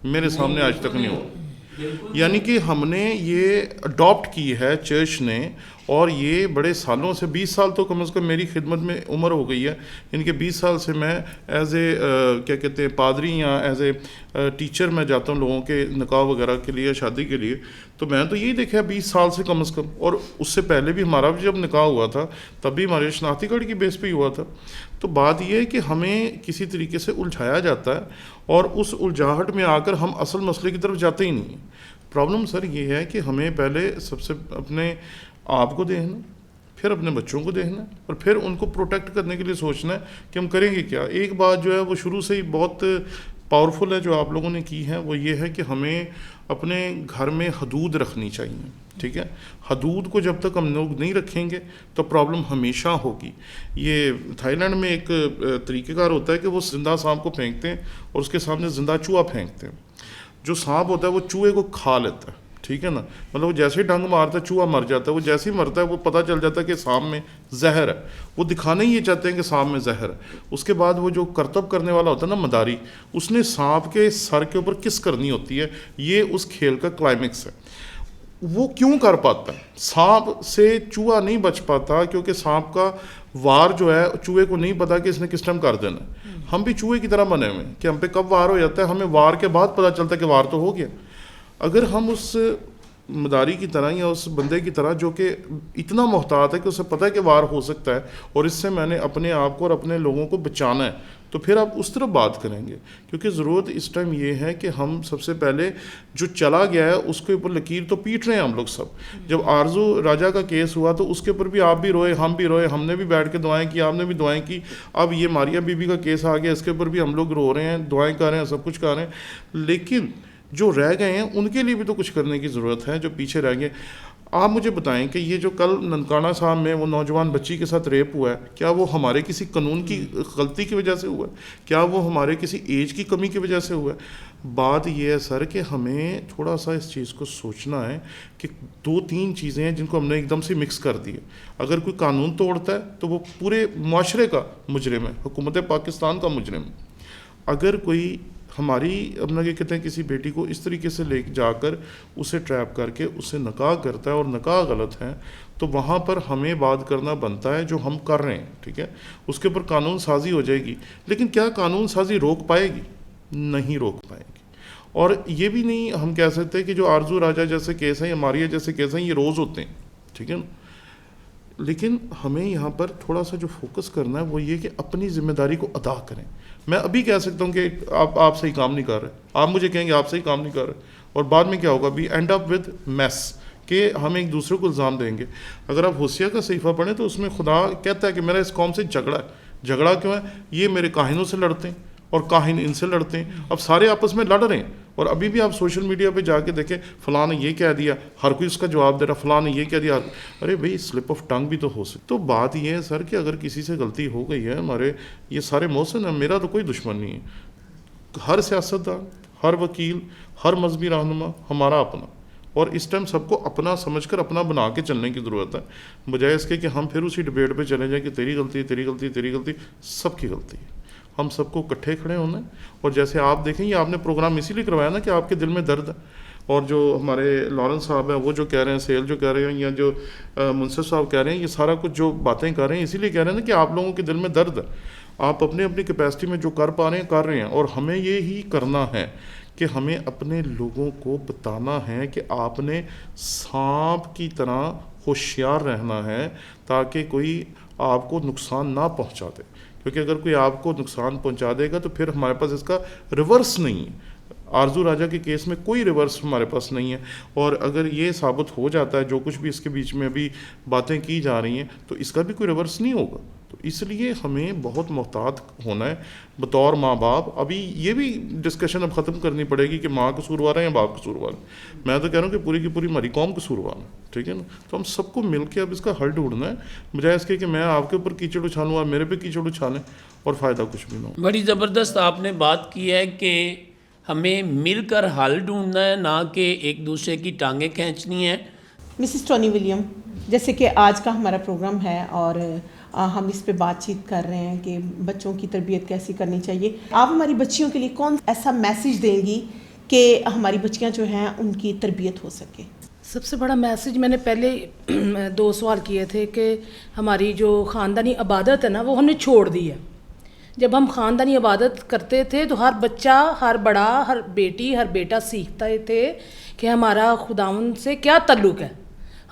Speaker 1: میرے سامنے آج تک نہیں ہوا۔ یعنی کہ ہم نے یہ اڈاپٹ کی ہے چرچ نے، اور یہ بڑے سالوں سے 20 سال تو کم از کم میری خدمت میں عمر ہو گئی ہے، ان کے 20 سال سے میں ایز اے کیا کہتے ہیں پادری یا ایز اے ٹیچر میں جاتا ہوں لوگوں کے نکاح وغیرہ کے لیے، شادی کے لیے۔ تو میں تو یہی دیکھا 20 سال سے کم از کم، اور اس سے پہلے بھی ہمارا بھی جب نکاح ہوا تھا تب بھی ہمارے شناختی کارڈ کی بیس پہ ہی ہوا تھا۔ تو بات یہ ہے کہ ہمیں کسی طریقے سے الجھایا جاتا ہے، اور اس الجھاہٹ میں آ کر ہم اصل مسئلے کی طرف جاتے ہی نہیں ہیں۔ پرابلم سر یہ ہے کہ ہمیں پہلے سب سے اپنے آپ کو دیکھنا، پھر اپنے بچوں کو دیکھنا، اور پھر ان کو پروٹیکٹ کرنے کے لیے سوچنا ہے کہ ہم کریں گے کیا۔ ایک بات جو ہے وہ شروع سے ہی بہت پاورفل ہے جو آپ لوگوں نے کی ہے، وہ یہ ہے کہ ہمیں اپنے گھر میں حدود رکھنی چاہیے، ٹھیک ہے۔ حدود کو جب تک ہم لوگ نہیں رکھیں گے تو پرابلم ہمیشہ ہوگی۔ یہ تھائی لینڈ میں ایک طریقہ کار ہوتا ہے کہ وہ زندہ سانپ کو پھینکتے ہیں اور اس کے سامنے زندہ چوہا پھینکتے ہیں۔ جو سانپ ہوتا ہے وہ چوہے کو کھا لیتا ہے، ٹھیک ہے نا، مطلب وہ جیسے ہی ڈنگ مارتا ہے چوہا مر جاتا ہے۔ وہ جیسے ہی مرتا ہے وہ پتہ چل جاتا ہے کہ سانپ میں زہر ہے، وہ دکھانا ہی یہ چاہتے ہیں کہ سانپ میں زہر ہے۔ اس کے بعد وہ جو کرتب کرنے والا ہوتا ہے نا مداری، اس نے سانپ کے سر کے اوپر کس کرنی ہوتی ہے، یہ اس کھیل کا کلائمیکس ہے۔ وہ کیوں کر پاتا ہے؟ سانپ سے چوہا نہیں بچ پاتا کیونکہ سانپ کا وار جو ہے چوہے کو نہیں پتا کہ اس نے کس ٹائم کر دینا ہے۔ ہم بھی چوہے کی طرح بنے ہوئے ہیں کہ ہم پہ کب وار ہو جاتا ہے، ہمیں وار کے بعد پتہ چلتا ہے کہ وار تو ہو گیا۔ اگر ہم اس مداری کی طرح یا اس بندے کی طرح جو کہ اتنا محتاط ہے کہ اسے پتہ ہے کہ وار ہو سکتا ہے اور اس سے میں نے اپنے آپ کو اور اپنے لوگوں کو بچانا ہے، تو پھر آپ اس طرف بات کریں گے. کیونکہ ضرورت اس ٹائم یہ ہے کہ ہم سب سے پہلے جو چلا گیا ہے اس کے اوپر لکیر تو پیٹ رہے ہیں ہم لوگ سب. جب آرزو راجہ کا کیس ہوا تو اس کے اوپر بھی آپ بھی روئے, ہم بھی روئے, ہم نے بھی بیٹھ کے دعائیں کی, آپ نے بھی دعائیں کی. اب یہ ماریا بی بی کا کیس آ گیا, اس کے اوپر بھی ہم لوگ رو رہے ہیں, دعائیں کر رہے ہیں, سب کچھ کر رہے ہیں. لیکن جو رہ گئے ہیں ان کے لیے بھی تو کچھ کرنے کی ضرورت ہے, جو پیچھے رہ گئے. آپ مجھے بتائیں کہ یہ جو کل ننکانہ صاحب میں وہ نوجوان بچی کے ساتھ ریپ ہوا ہے, کیا وہ ہمارے کسی قانون کی غلطی کی وجہ سے ہوا ہے؟ کیا وہ ہمارے کسی ایج کی کمی کی وجہ سے ہوا ہے؟ بات یہ ہے سر کہ ہمیں تھوڑا سا اس چیز کو سوچنا ہے کہ 2-3 چیزیں ہیں جن کو ہم نے ایک دم سے مکس کر دی ہے. اگر کوئی قانون توڑتا ہے تو وہ پورے معاشرے کا مجرم ہے, حکومت پاکستان کا مجرم ہے. اگر کوئی ہماری اپنا یہ کہتے ہیں کسی بیٹی کو اس طریقے سے لے جا کر اسے ٹریپ کر کے اسے نکاح کرتا ہے اور نکاح غلط ہے, تو وہاں پر ہمیں بات کرنا بنتا ہے جو ہم کر رہے ہیں. ٹھیک ہے, اس کے اوپر قانون سازی ہو جائے گی, لیکن کیا قانون سازی روک پائے گی؟ نہیں روک پائے گی. اور یہ بھی نہیں ہم کہہ سکتے کہ جو آرزو راجہ جیسے کیس ہیں یا ماریا جیسے کیس ہیں یہ روز ہوتے ہیں. ٹھیک ہے نا, لیکن ہمیں یہاں پر تھوڑا سا جو فوکس کرنا ہے وہ یہ کہ اپنی ذمہ داری کو ادا کریں. میں ابھی کہہ سکتا ہوں کہ آپ صحیح کام نہیں کر رہے, آپ مجھے کہیں گے آپ صحیح کام نہیں کر رہے, اور بعد میں کیا ہوگا, وی اینڈ اپ ود میس, کہ ہم ایک دوسرے کو الزام دیں گے. اگر آپ ہوسیہ کا صحیفہ پڑھیں تو اس میں خدا کہتا ہے کہ میرا اس قوم سے جھگڑا ہے. جھگڑا کیوں ہے؟ یہ میرے کاہنوں سے لڑتے ہیں اور کاہن ان سے لڑتے ہیں. اب سارے آپس میں لڑ رہے ہیں, اور ابھی بھی آپ سوشل میڈیا پہ جا کے دیکھیں فلاں نے یہ کہہ دیا, ہر کوئی اس کا جواب دے رہا, فلاں نے یہ کہہ دیا. ارے بھئی سلپ آف ٹنگ بھی تو ہو سکتی. تو بات یہ ہے سر کہ اگر کسی سے غلطی ہو گئی ہے, ہمارے یہ سارے محسن ہیں, میرا تو کوئی دشمن نہیں ہے. ہر سیاستدان, ہر وکیل, ہر مذہبی رہنما ہمارا اپنا, اور اس ٹائم سب کو اپنا سمجھ کر اپنا بنا کے چلنے کی ضرورت ہے, بجائے اس کے کہ ہم پھر اسی ڈبیٹ پہ چلے جائیں کہ تیری غلطی, تیری غلطی, تیری غلطی. سب کی غلطی ہے. ہم سب کو اکٹھے کھڑے ہونا ہے. اور جیسے آپ دیکھیں یہ آپ نے پروگرام اسی لیے کروایا نا کہ آپ کے دل میں درد ہے, اور جو ہمارے لارنس صاحب ہیں وہ جو کہہ رہے ہیں, سیل جو کہہ رہے ہیں, یا جو منصف صاحب کہہ رہے ہیں, یہ سارا کچھ جو باتیں کر رہے ہیں اسی لیے کہہ رہے ہیں نا کہ آپ لوگوں کے دل میں درد ہے. آپ اپنی کیپیسٹی میں جو کر پا رہے ہیں کر رہے ہیں, اور ہمیں یہی کرنا ہے کہ ہمیں اپنے لوگوں کو بتانا ہے کہ آپ نے سانپ کی طرح ہوشیار رہنا ہے تاکہ کوئی آپ کو نقصان نہ پہنچا دے. کیونکہ اگر کوئی آپ کو نقصان پہنچا دے گا تو پھر ہمارے پاس اس کا ریورس نہیں ہے. آرزو راجہ کے کیس میں کوئی ریورس ہمارے پاس نہیں ہے, اور اگر یہ ثابت ہو جاتا ہے جو کچھ بھی اس کے بیچ میں ابھی باتیں کی جا رہی ہیں تو اس کا بھی کوئی ریورس نہیں ہوگا. تو اس لیے ہمیں بہت محتاط ہونا ہے بطور ماں باپ. ابھی یہ بھی ڈسکشن اب ختم کرنی پڑے گی کہ ماں قصوروار ہے یا باپ قصوروار ہے. میں تو کہہ رہا ہوں کہ پوری کی پوری ہماری قوم قصوروار ہے. ٹھیک ہے نا, تو ہم سب کو مل کے اب اس کا حل ڈھونڈنا ہے, بجائے اس کے کہ میں آپ کے اوپر کیچڑ اچھالوں, آپ میرے پہ کیچڑ اچھالیں اور فائدہ کچھ بھی نہ ہو.
Speaker 3: بڑی زبردست آپ نے بات کی ہے کہ ہمیں مل کر حل ڈھونڈنا ہے, نہ کہ ایک دوسرے کی ٹانگیں کھینچنی ہیں.
Speaker 2: مسز ٹونی ولیم, جیسے کہ آج کا ہمارا پروگرام ہے اور ہم اس پہ بات چیت کر رہے ہیں کہ بچوں کی تربیت کیسی کرنی چاہیے, آپ ہماری بچیوں کے لیے کون ایسا میسیج دیں گی کہ ہماری بچیاں جو ہیں ان کی تربیت ہو سکے؟
Speaker 4: سب سے بڑا میسیج میں نے پہلے 2 سوال کیے تھے کہ ہماری جو خاندانی عبادت ہے نا وہ ہم نے چھوڑ دی ہے. جب ہم خاندانی عبادت کرتے تھے تو ہر بچہ, ہر بڑا, ہر بیٹی, ہر بیٹا سیکھتا تھے کہ ہمارا خداوند سے کیا تعلق ہے,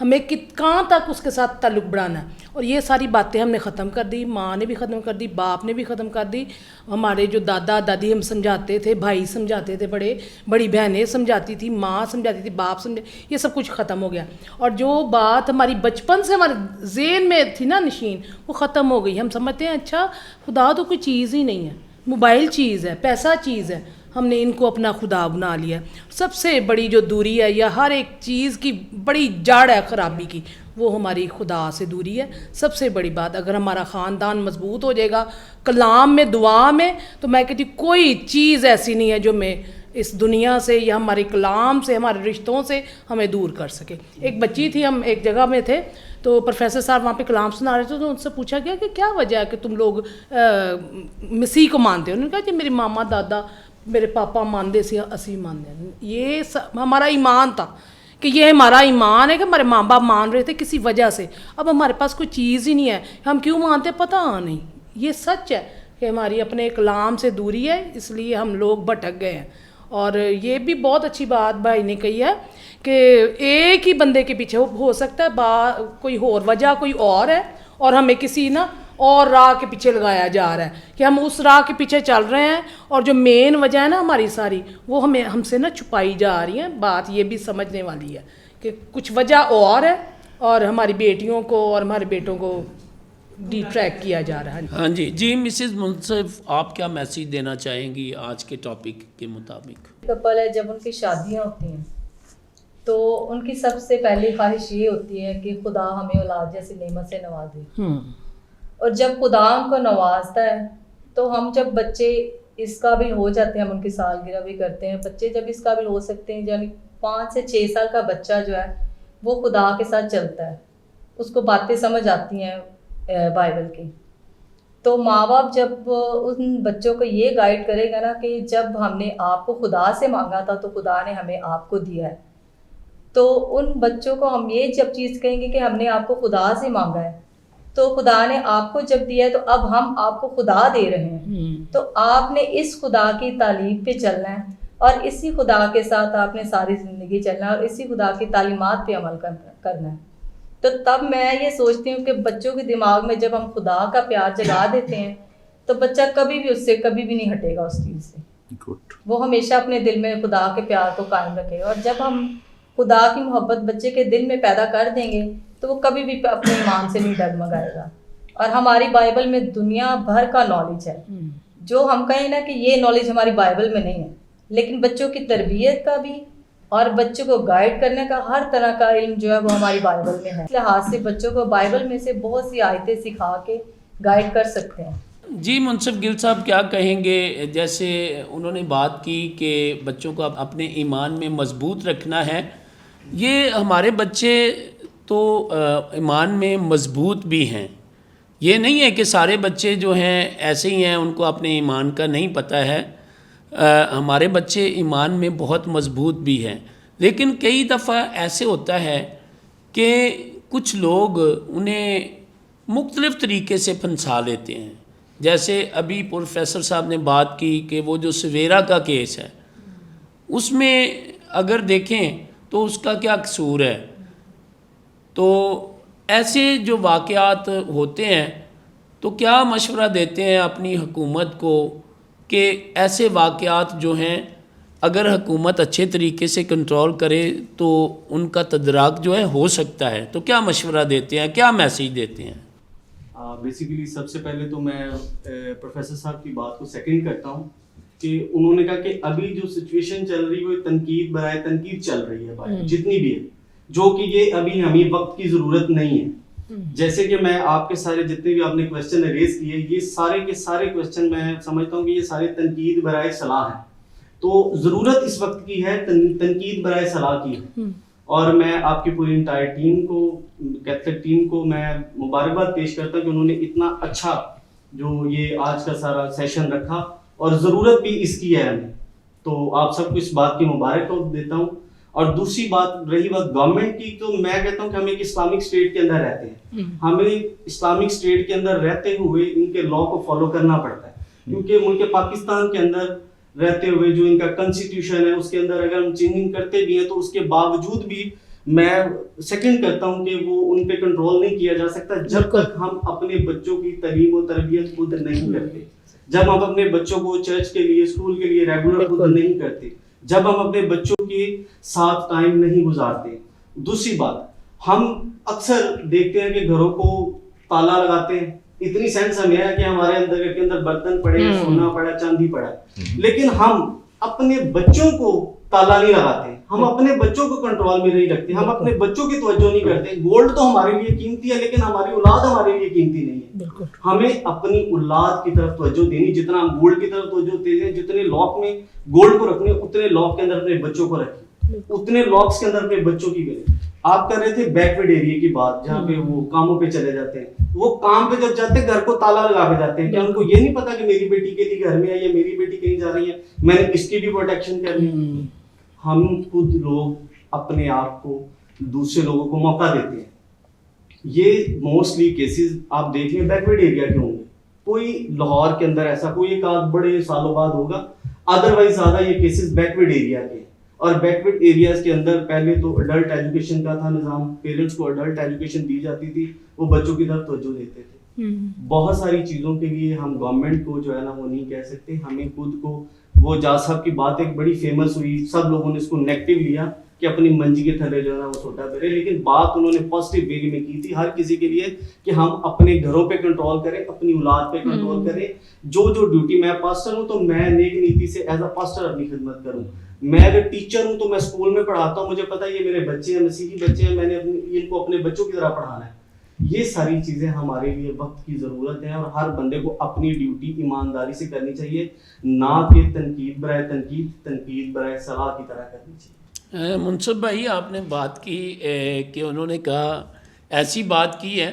Speaker 4: ہمیں کہاں تک اس کے ساتھ تعلق بڑھانا ہے. اور یہ ساری باتیں ہم نے ختم کر دی, ماں نے بھی ختم کر دی, باپ نے بھی ختم کر دی. ہمارے جو دادا دادی ہم سمجھاتے تھے, بھائی سمجھاتے تھے, بڑی بہنیں سمجھاتی تھی, ماں سمجھاتی تھی, باپ یہ سب کچھ ختم ہو گیا. اور جو بات ہماری بچپن سے ہمارے ذہن میں تھی نا نشین, وہ ختم ہو گئی. ہم سمجھتے ہیں اچھا خدا تو کوئی چیز ہی نہیں ہے, موبائل چیز ہے, پیسہ چیز ہے, ہم نے ان کو اپنا خدا بنا لیا. سب سے بڑی جو دوری ہے یا ہر ایک چیز کی بڑی جڑ ہے خرابی کی, وہ ہماری خدا سے دوری ہے. سب سے بڑی بات, اگر ہمارا خاندان مضبوط ہو جائے گا کلام میں, دعا میں, تو میں کہتی کوئی چیز ایسی نہیں ہے جو میں اس دنیا سے یا ہمارے کلام سے, ہمارے رشتوں سے ہمیں دور کر سکے. ایک بچی تھی, ہم ایک جگہ میں تھے تو پروفیسر صاحب وہاں پہ کلام سنا رہے تھے, تو ان سے پوچھا گیا کہ کیا وجہ ہے کہ تم لوگ مسیح کو مانتے ہو. انہوں نے کہا کہ میری ماما دادا میرے پاپا مانتے سی, اسی مانتے ہیں. یہ ہمارا ایمان تھا کہ یہ ہمارا ایمان ہے کہ ہمارے ماں باپ مان رہے تھے کسی وجہ سے. اب ہمارے پاس کوئی چیز ہی نہیں ہے, ہم کیوں مانتے پتہ نہیں. یہ سچ ہے کہ ہماری اپنے کلام سے دوری ہے, اس لیے ہم لوگ بھٹک گئے ہیں. اور یہ بھی بہت اچھی بات بھائی نے کہی ہے کہ ایک ہی بندے کے پیچھے ہو سکتا ہے کوئی اور وجہ کوئی اور ہے, اور ہمیں کسی نا اور راہ کے پیچھے لگایا جا رہا ہے کہ ہم اس راہ کے پیچھے چل رہے ہیں, اور جو مین وجہ ہے نا ہماری ساری, وہ ہم سے نا چھپائی جا رہی ہیں. بات یہ بھی سمجھنے والی ہے کہ کچھ وجہ اور ہے, اور ہماری بیٹیوں کو اور ہمارے بیٹوں کو ڈی ٹریک کیا جا رہا ہے.
Speaker 3: ہاں جی مسز منصف, آپ کیا میسیج دینا چاہیں گی آج کے ٹاپک کے مطابق؟
Speaker 5: کپل ہے, جب ان کی شادیاں ہوتی ہیں تو ان کی سب سے پہلی خواہش یہ ہوتی ہے کہ خدا ہمیں اولاد جیسی نعمت سے نوازے. اور جب خدا ان کو نوازتا ہے تو ہم جب بچے اس قابل ہو جاتے ہیں, ہم ان کی سالگرہ بھی کرتے ہیں, بچے جب اس قابل ہو سکتے ہیں, یعنی 5 سے 6 سال کا بچہ جو ہے وہ خدا کے ساتھ چلتا ہے, اس کو باتیں سمجھ آتی ہیں بائبل کی, تو ماں باپ جب ان بچوں کو یہ گائیڈ کرے گا نا کہ جب ہم نے آپ کو خدا سے مانگا تھا تو خدا نے ہمیں آپ کو دیا ہے, تو ان بچوں کو ہم یہ جب چیز کہیں گے کہ ہم نے آپ کو خدا سے مانگا ہے تو خدا نے آپ کو جب دیا ہے تو اب ہم آپ کو خدا دے رہے ہیں, تو آپ نے اس خدا کی تعلیم پہ چلنا ہے اور اسی خدا کے ساتھ آپ نے ساری زندگی چلنا ہے اور اسی خدا کی تعلیمات پہ عمل کرنا ہے. تو تب میں یہ سوچتی ہوں کہ بچوں کے دماغ میں جب ہم خدا کا پیار جگا دیتے ہیں تو بچہ کبھی بھی اس سے کبھی بھی نہیں ہٹے گا اس چیز سے, وہ ہمیشہ اپنے دل میں خدا کے پیار کو قائم رکھے گا. اور جب ہم خدا کی محبت بچے کے دل میں پیدا کر دیں گے تو وہ کبھی بھی اپنے ایمان سے نہیں ڈگمگائے گا. اور ہماری بائبل میں دنیا بھر کا نالج ہے, جو ہم کہیں نا کہ یہ نالج ہماری بائبل میں نہیں ہے, لیکن بچوں کی تربیت کا بھی اور بچوں کو گائیڈ کرنے کا ہر طرح کا علم جو ہے وہ ہماری بائبل میں ہے. اس لحاظ سے بچوں کو بائبل میں سے بہت سی آیتیں سکھا کے گائیڈ کر سکتے ہیں.
Speaker 3: جی منصف گل صاحب کیا کہیں گے؟ جیسے انہوں نے بات کی کہ بچوں کو اپنے ایمان میں مضبوط رکھنا ہے, یہ ہمارے بچے تو ایمان میں مضبوط بھی ہیں, یہ نہیں ہے کہ سارے بچے جو ہیں ایسے ہی ہیں, ان کو اپنے ایمان کا نہیں پتہ ہے. ہمارے بچے ایمان میں بہت مضبوط بھی ہیں, لیکن کئی دفعہ ایسے ہوتا ہے کہ کچھ لوگ انہیں مختلف طریقے سے پھنسا لیتے ہیں. جیسے ابھی پروفیسر صاحب نے بات کی کہ وہ جو سویرا کا کیس ہے, اس میں اگر دیکھیں تو اس کا کیا قصور ہے. تو ایسے جو واقعات ہوتے ہیں تو کیا مشورہ دیتے ہیں اپنی حکومت کو کہ ایسے واقعات جو ہیں اگر حکومت اچھے طریقے سے کنٹرول کرے تو ان کا تدارک جو ہے ہو سکتا ہے, تو کیا مشورہ دیتے ہیں, کیا میسیج دیتے ہیں؟
Speaker 6: بیسیکلی سب سے پہلے تو میں پروفیسر صاحب کی بات کو سیکنڈ کرتا ہوں کہ انہوں نے کہا کہ ابھی جو سچویشن چل رہی ہے وہ تنقید برائے تنقید چل رہی ہے جتنی بھی ہے, جو کہ یہ ابھی ہمیں وقت کی ضرورت نہیں ہے. جیسے کہ میں آپ کے سارے جتنے بھی آپ نے کویسچن ریز کیے, یہ سارے کے سارے کویسچن میں سمجھتا ہوں کہ یہ سارے تنقید برائے صلاح ہیں. تو ضرورت اس وقت کی ہے تنقید برائے صلاح کی ہے, اور میں آپ کی پوری انٹائر ٹیم کو, کیتھولک ٹیم کو میں مبارکباد پیش کرتا ہوں کہ انہوں نے اتنا اچھا جو یہ آج کا سارا سیشن رکھا, اور ضرورت بھی اس کی ہے ہمیں. تو آپ سب کو اس بات کی مبارکباد دیتا ہوں. اور دوسری بات رہی بات گورنمنٹ کی, تو میں کہتا ہوں کہ ہم ایک اسلامک اسٹیٹ کے اندر رہتے ہیں, ہمیں اسلامک اسٹیٹ کے اندر رہتے ہوئے ان کے لا کو فالو کرنا پڑتا ہے, کیونکہ ملک پاکستان کے اندر رہتے ہوئے جو ان کا کنسٹیٹیوشن ہے اس کے اندر اگر ہم چینجنگ کرتے بھی ہیں تو اس کے باوجود بھی میں سیکنڈ کرتا ہوں کہ وہ ان پہ کنٹرول نہیں کیا جا سکتا جب تک ہم اپنے بچوں کی تعلیم و تربیت خود نہیں کرتے, جب ہم اپنے بچوں کو چرچ کے لیے اسکول کے لیے ریگولر خود نہیں کرتے, جب ہم اپنے بچوں کے ساتھ ٹائم نہیں گزارتے. دوسری بات, ہم اکثر دیکھتے ہیں کہ گھروں کو تالا لگاتے ہیں, اتنی سینس ہمیں ہے کہ ہمارے اندر کے اندر برتن پڑے, سونا پڑا, چاندی پڑا, لیکن ہم اپنے بچوں کو تالا نہیں لگاتے, ہم اپنے بچوں کو کنٹرول میں نہیں رکھتے, ہم اپنے بچوں کی توجہ نہیں کرتے. گولڈ تو ہمارے لیے قیمتی ہے لیکن ہماری اولاد ہمارے لیے قیمتی نہیں ہے. ہمیں اپنی اولاد کی طرف توجہ دینی, جتنا ہم گولڈ کی طرف توجہ دیتے ہیں, جتنے لاک میں گولڈ کو رکھنے اتنے لاک کے اندر اپنے بچوں کو رکھیں, اتنے لاکس کے اندر اپنے بچوں کی کریں. آپ کر رہے تھے بیکورڈ ایریا کی بات, جہاں پہ وہ کاموں پہ چلے جاتے ہیں, وہ کام پہ جب جاتے ہیں گھر کو تالا لگا کے جاتے ہیں, کہ ان کو یہ نہیں پتا کہ میری بیٹی کے لیے گھر میں ہے یا میری بیٹی کہیں جا رہی ہے, میں نے اس کی بھی پروٹیکشن کرنی. ہم خود لوگ اپنے آپ کو دوسرے لوگوں کو موقع دیتے ہیں. یہ موسٹلی کیسز آپ دیکھ لیں بیکورڈ ایریا کے ہوں گے, کوئی لاہور کے اندر ایسا کوئی ایک آدھ بڑے سالوں بعد ہوگا, ادروائز زیادہ یہ کیسز بیکورڈ ایریا کے. اور بیکورڈ ایریاز کے اندر پہلے تو اڈلٹ ایجوکیشن کا تھا نظام, پیرنٹس کو اڈلٹ ایجوکیشن دی جاتی تھی, وہ بچوں کی طرف توجہ دیتے تھے. بہت ساری چیزوں کے لیے ہم گورنمنٹ کو جو ہے نا وہ نہیں کہہ سکتے, ہمیں خود کو, وہ جاز صاحب کی بات ایک بڑی فیمس ہوئی, سب لوگوں نے اس کو نیگیٹو لیا کہ اپنی منجی کے تھلے جو ہے نا وہ سوٹا کرے, لیکن بات انہوں نے پازیٹیو وے میں کی تھی ہر کسی کے لیے کہ ہم اپنے گھروں پہ کنٹرول کریں, اپنی اولاد پہ کنٹرول کریں. جو ڈیوٹی, میں پاسٹر ہوں تو میں نیک نیتی سے ایز اے پاسٹر اپنی خدمت کروں. میں اگر ٹیچر ہوں تو میں اسکول میں پڑھاتا ہوں, مجھے پتہ ہے یہ میرے بچے ہیں, مسیحی بچے ہیں, میں نے ان کو اپنے بچوں کی طرح پڑھانا ہے. یہ ساری چیزیں ہمارے لیے وقت کی ضرورت ہے, اور ہر بندے کو اپنی ڈیوٹی ایمانداری سے کرنی چاہیے, نہ کہ تنقید برائے تنقید, تنقید برائے صلاح کی طرح کرنی چاہیے.
Speaker 3: منصف بھائی, آپ نے بات کی کہ انہوں نے کہا ایسی بات کی ہے,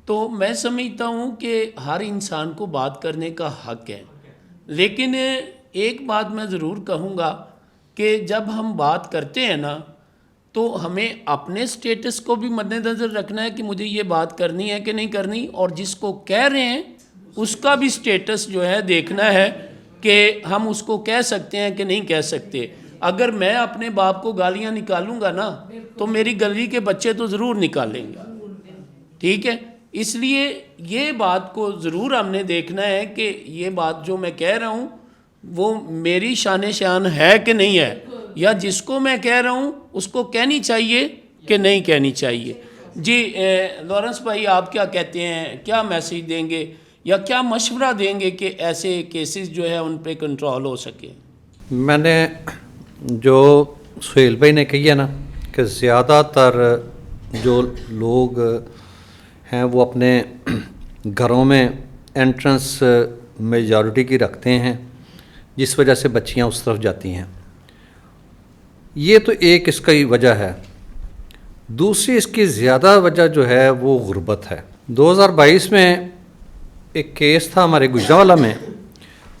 Speaker 3: تو میں سمجھتا ہوں کہ ہر انسان کو بات کرنے کا حق ہے, لیکن ایک بات میں ضرور کہوں گا کہ جب ہم بات کرتے ہیں نا تو ہمیں اپنے سٹیٹس کو بھی مد نظر رکھنا ہے کہ مجھے یہ بات کرنی ہے کہ نہیں کرنی, اور جس کو کہہ رہے ہیں اس کا بھی سٹیٹس جو ہے دیکھنا ہے کہ ہم اس کو کہہ سکتے ہیں کہ نہیں کہہ سکتے. اگر میں اپنے باپ کو گالیاں نکالوں گا نا تو میری گلی کے بچے تو ضرور نکالیں گے, ٹھیک ہے. اس لیے یہ بات کو ضرور ہم نے دیکھنا ہے کہ یہ بات جو میں کہہ رہا ہوں وہ میری شان شان ہے کہ نہیں ہے, یا جس کو میں کہہ رہا ہوں اس کو کہنی چاہیے کہ نہیں کہنی چاہیے. جی لارنس بھائی, آپ کیا کہتے ہیں, کیا میسیج دیں گے یا کیا مشورہ دیں گے کہ ایسے کیسز جو ہے ان پہ کنٹرول ہو سکے؟
Speaker 7: میں نے جو سہیل بھائی نے کہی ہے نا کہ زیادہ تر جو لوگ ہیں وہ اپنے گھروں میں انٹرنس میجارٹی کی رکھتے ہیں, جس وجہ سے بچیاں اس طرف جاتی ہیں. یہ تو ایک اس کی وجہ ہے. دوسری اس کی زیادہ وجہ جو ہے وہ غربت ہے. 2022 میں ایک کیس تھا ہمارے گجرانوالہ میں.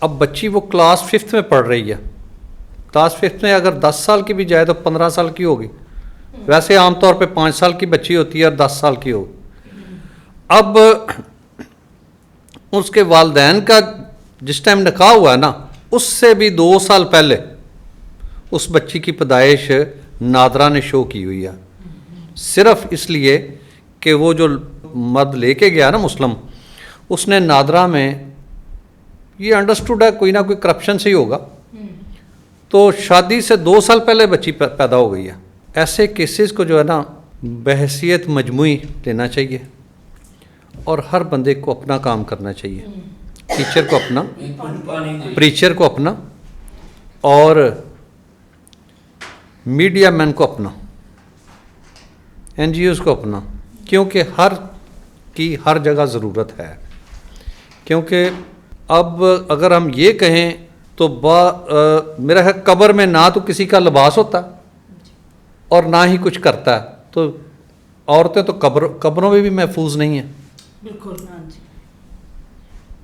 Speaker 7: اب بچی وہ کلاس 5 میں پڑھ رہی ہے. کلاس 5 میں اگر 10 سال کی بھی جائے تو 15 سال کی ہوگی. ویسے عام طور پہ 5 سال کی بچی ہوتی ہے اور 10 سال کی ہوگی. اب اس کے والدین کا جس ٹائم نکاح ہوا ہے نا, اس سے بھی 2 سال پہلے اس بچی کی پیدائش نادرا نے شو کی ہوئی ہے, صرف اس لیے کہ وہ جو مرد لے کے گیا نا مسلم, اس نے نادرا میں, یہ انڈرسٹوڈ ہے کوئی نہ کوئی کرپشن سے ہی ہوگا, تو شادی سے 2 سال پہلے بچی پیدا ہو گئی ہے. ایسے کیسز کو جو ہے نا بحیثیت مجموعی لینا چاہیے, اور ہر بندے کو اپنا کام کرنا چاہیے. ٹیچر کو اپنا, پریچر کو اپنا, اور میڈیا مین کو اپنا, این جی اوز کو اپنا, کیونکہ ہر کی ہر جگہ ضرورت ہے. کیونکہ اب اگر ہم یہ کہیں تو میرا ہے قبر میں نہ تو کسی کا لباس ہوتا اور نہ ہی کچھ کرتا ہے, تو عورتیں تو قبروں میں بھی محفوظ نہیں ہیں.
Speaker 4: بالکل.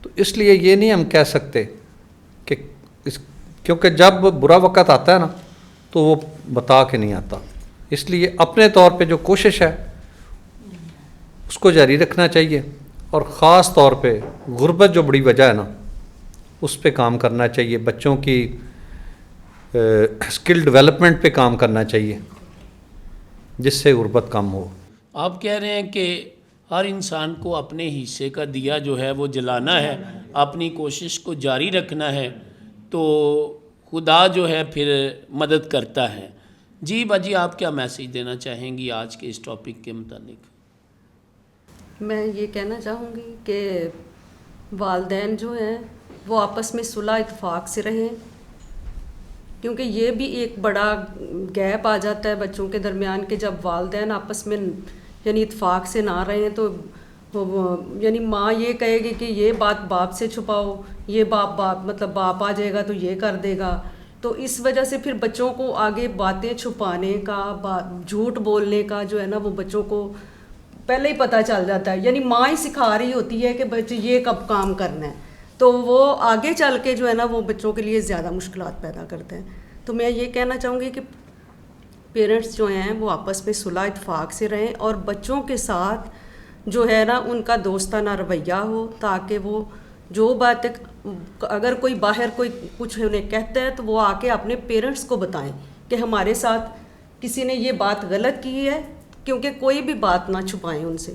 Speaker 7: تو اس لیے یہ نہیں ہم کہہ سکتے کہ کیونکہ جب برا وقت آتا ہے نا تو وہ بتا کے نہیں آتا. اس لیے اپنے طور پہ جو کوشش ہے اس کو جاری رکھنا چاہیے, اور خاص طور پہ غربت جو بڑی وجہ ہے نا اس پہ کام کرنا چاہیے. بچوں کی اسکل ڈیولپمنٹ پہ کام کرنا چاہیے جس سے غربت کم ہو.
Speaker 3: آپ کہہ رہے ہیں کہ ہر انسان کو اپنے حصے کا دیا جو ہے وہ جلانا ہے, اپنی کوشش کو جاری رکھنا ہے, تو خدا جو ہے پھر مدد کرتا ہے. جی باجی, آپ کیا میسیج دینا چاہیں گی آج کے اس ٹاپک کے متعلق؟
Speaker 8: میں یہ کہنا چاہوں گی کہ والدین جو ہیں وہ آپس میں صلح اتفاق سے رہیں, کیونکہ یہ بھی ایک بڑا گیپ آ جاتا ہے بچوں کے درمیان کہ جب والدین آپس میں یعنی اتفاق سے نہ رہیں تو یعنی ماں یہ کہے گی کہ یہ بات باپ سے چھپاؤ, یہ باپ آ جائے گا تو یہ کر دے گا. تو اس وجہ سے پھر بچوں کو آگے باتیں چھپانے کا, جھوٹ بولنے کا جو ہے نا وہ بچوں کو پہلے ہی پتہ چل جاتا ہے. یعنی ماں ہی سکھا رہی ہوتی ہے کہ بچے یہ کب کام کرنا ہے, تو وہ آگے چل کے جو ہے نا وہ بچوں کے لیے زیادہ مشکلات پیدا کرتے ہیں. تو میں یہ کہنا چاہوں گی کہ پیرنٹس جو ہیں وہ آپس میں صلح اتفاق سے رہیں, اور بچوں کے ساتھ جو ہے نا ان کا دوستانہ رویہ ہو, تاکہ وہ جو بات اگر کوئی باہر کوئی کچھ انہیں کہتا ہے تو وہ آ کے اپنے پیرنٹس کو بتائیں کہ ہمارے ساتھ کسی نے یہ بات غلط کی ہے, کیونکہ کوئی بھی بات نہ چھپائیں ان سے.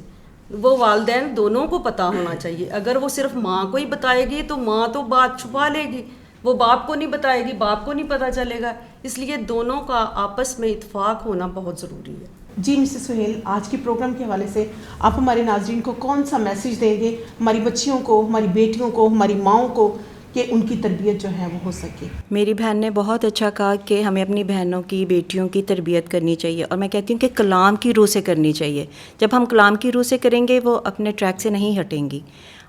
Speaker 8: وہ والدین دونوں کو پتہ ہونا چاہیے. اگر وہ صرف ماں کو ہی بتائے گی تو ماں تو بات چھپا لے گی, وہ باپ کو نہیں بتائے گی, باپ کو نہیں پتہ چلے گا. اس لیے دونوں کا آپس میں اتفاق ہونا بہت ضروری ہے.
Speaker 2: جی مسز سہیل, آج کے پروگرام کے حوالے سے آپ ہمارے ناظرین کو کون سا میسیج دیں گے, ہماری بچیوں کو, ہماری بیٹیوں کو, ہماری ماؤں کو, کہ ان کی تربیت جو ہے وہ ہو سکے؟
Speaker 9: میری بہن نے بہت اچھا کہا کہ ہمیں اپنی بہنوں کی, بیٹیوں کی تربیت کرنی چاہیے, اور میں کہتی ہوں کہ کلام کی روح سے کرنی چاہیے. جب ہم کلام کی روح سے کریں گے وہ اپنے ٹریک سے نہیں ہٹیں گی.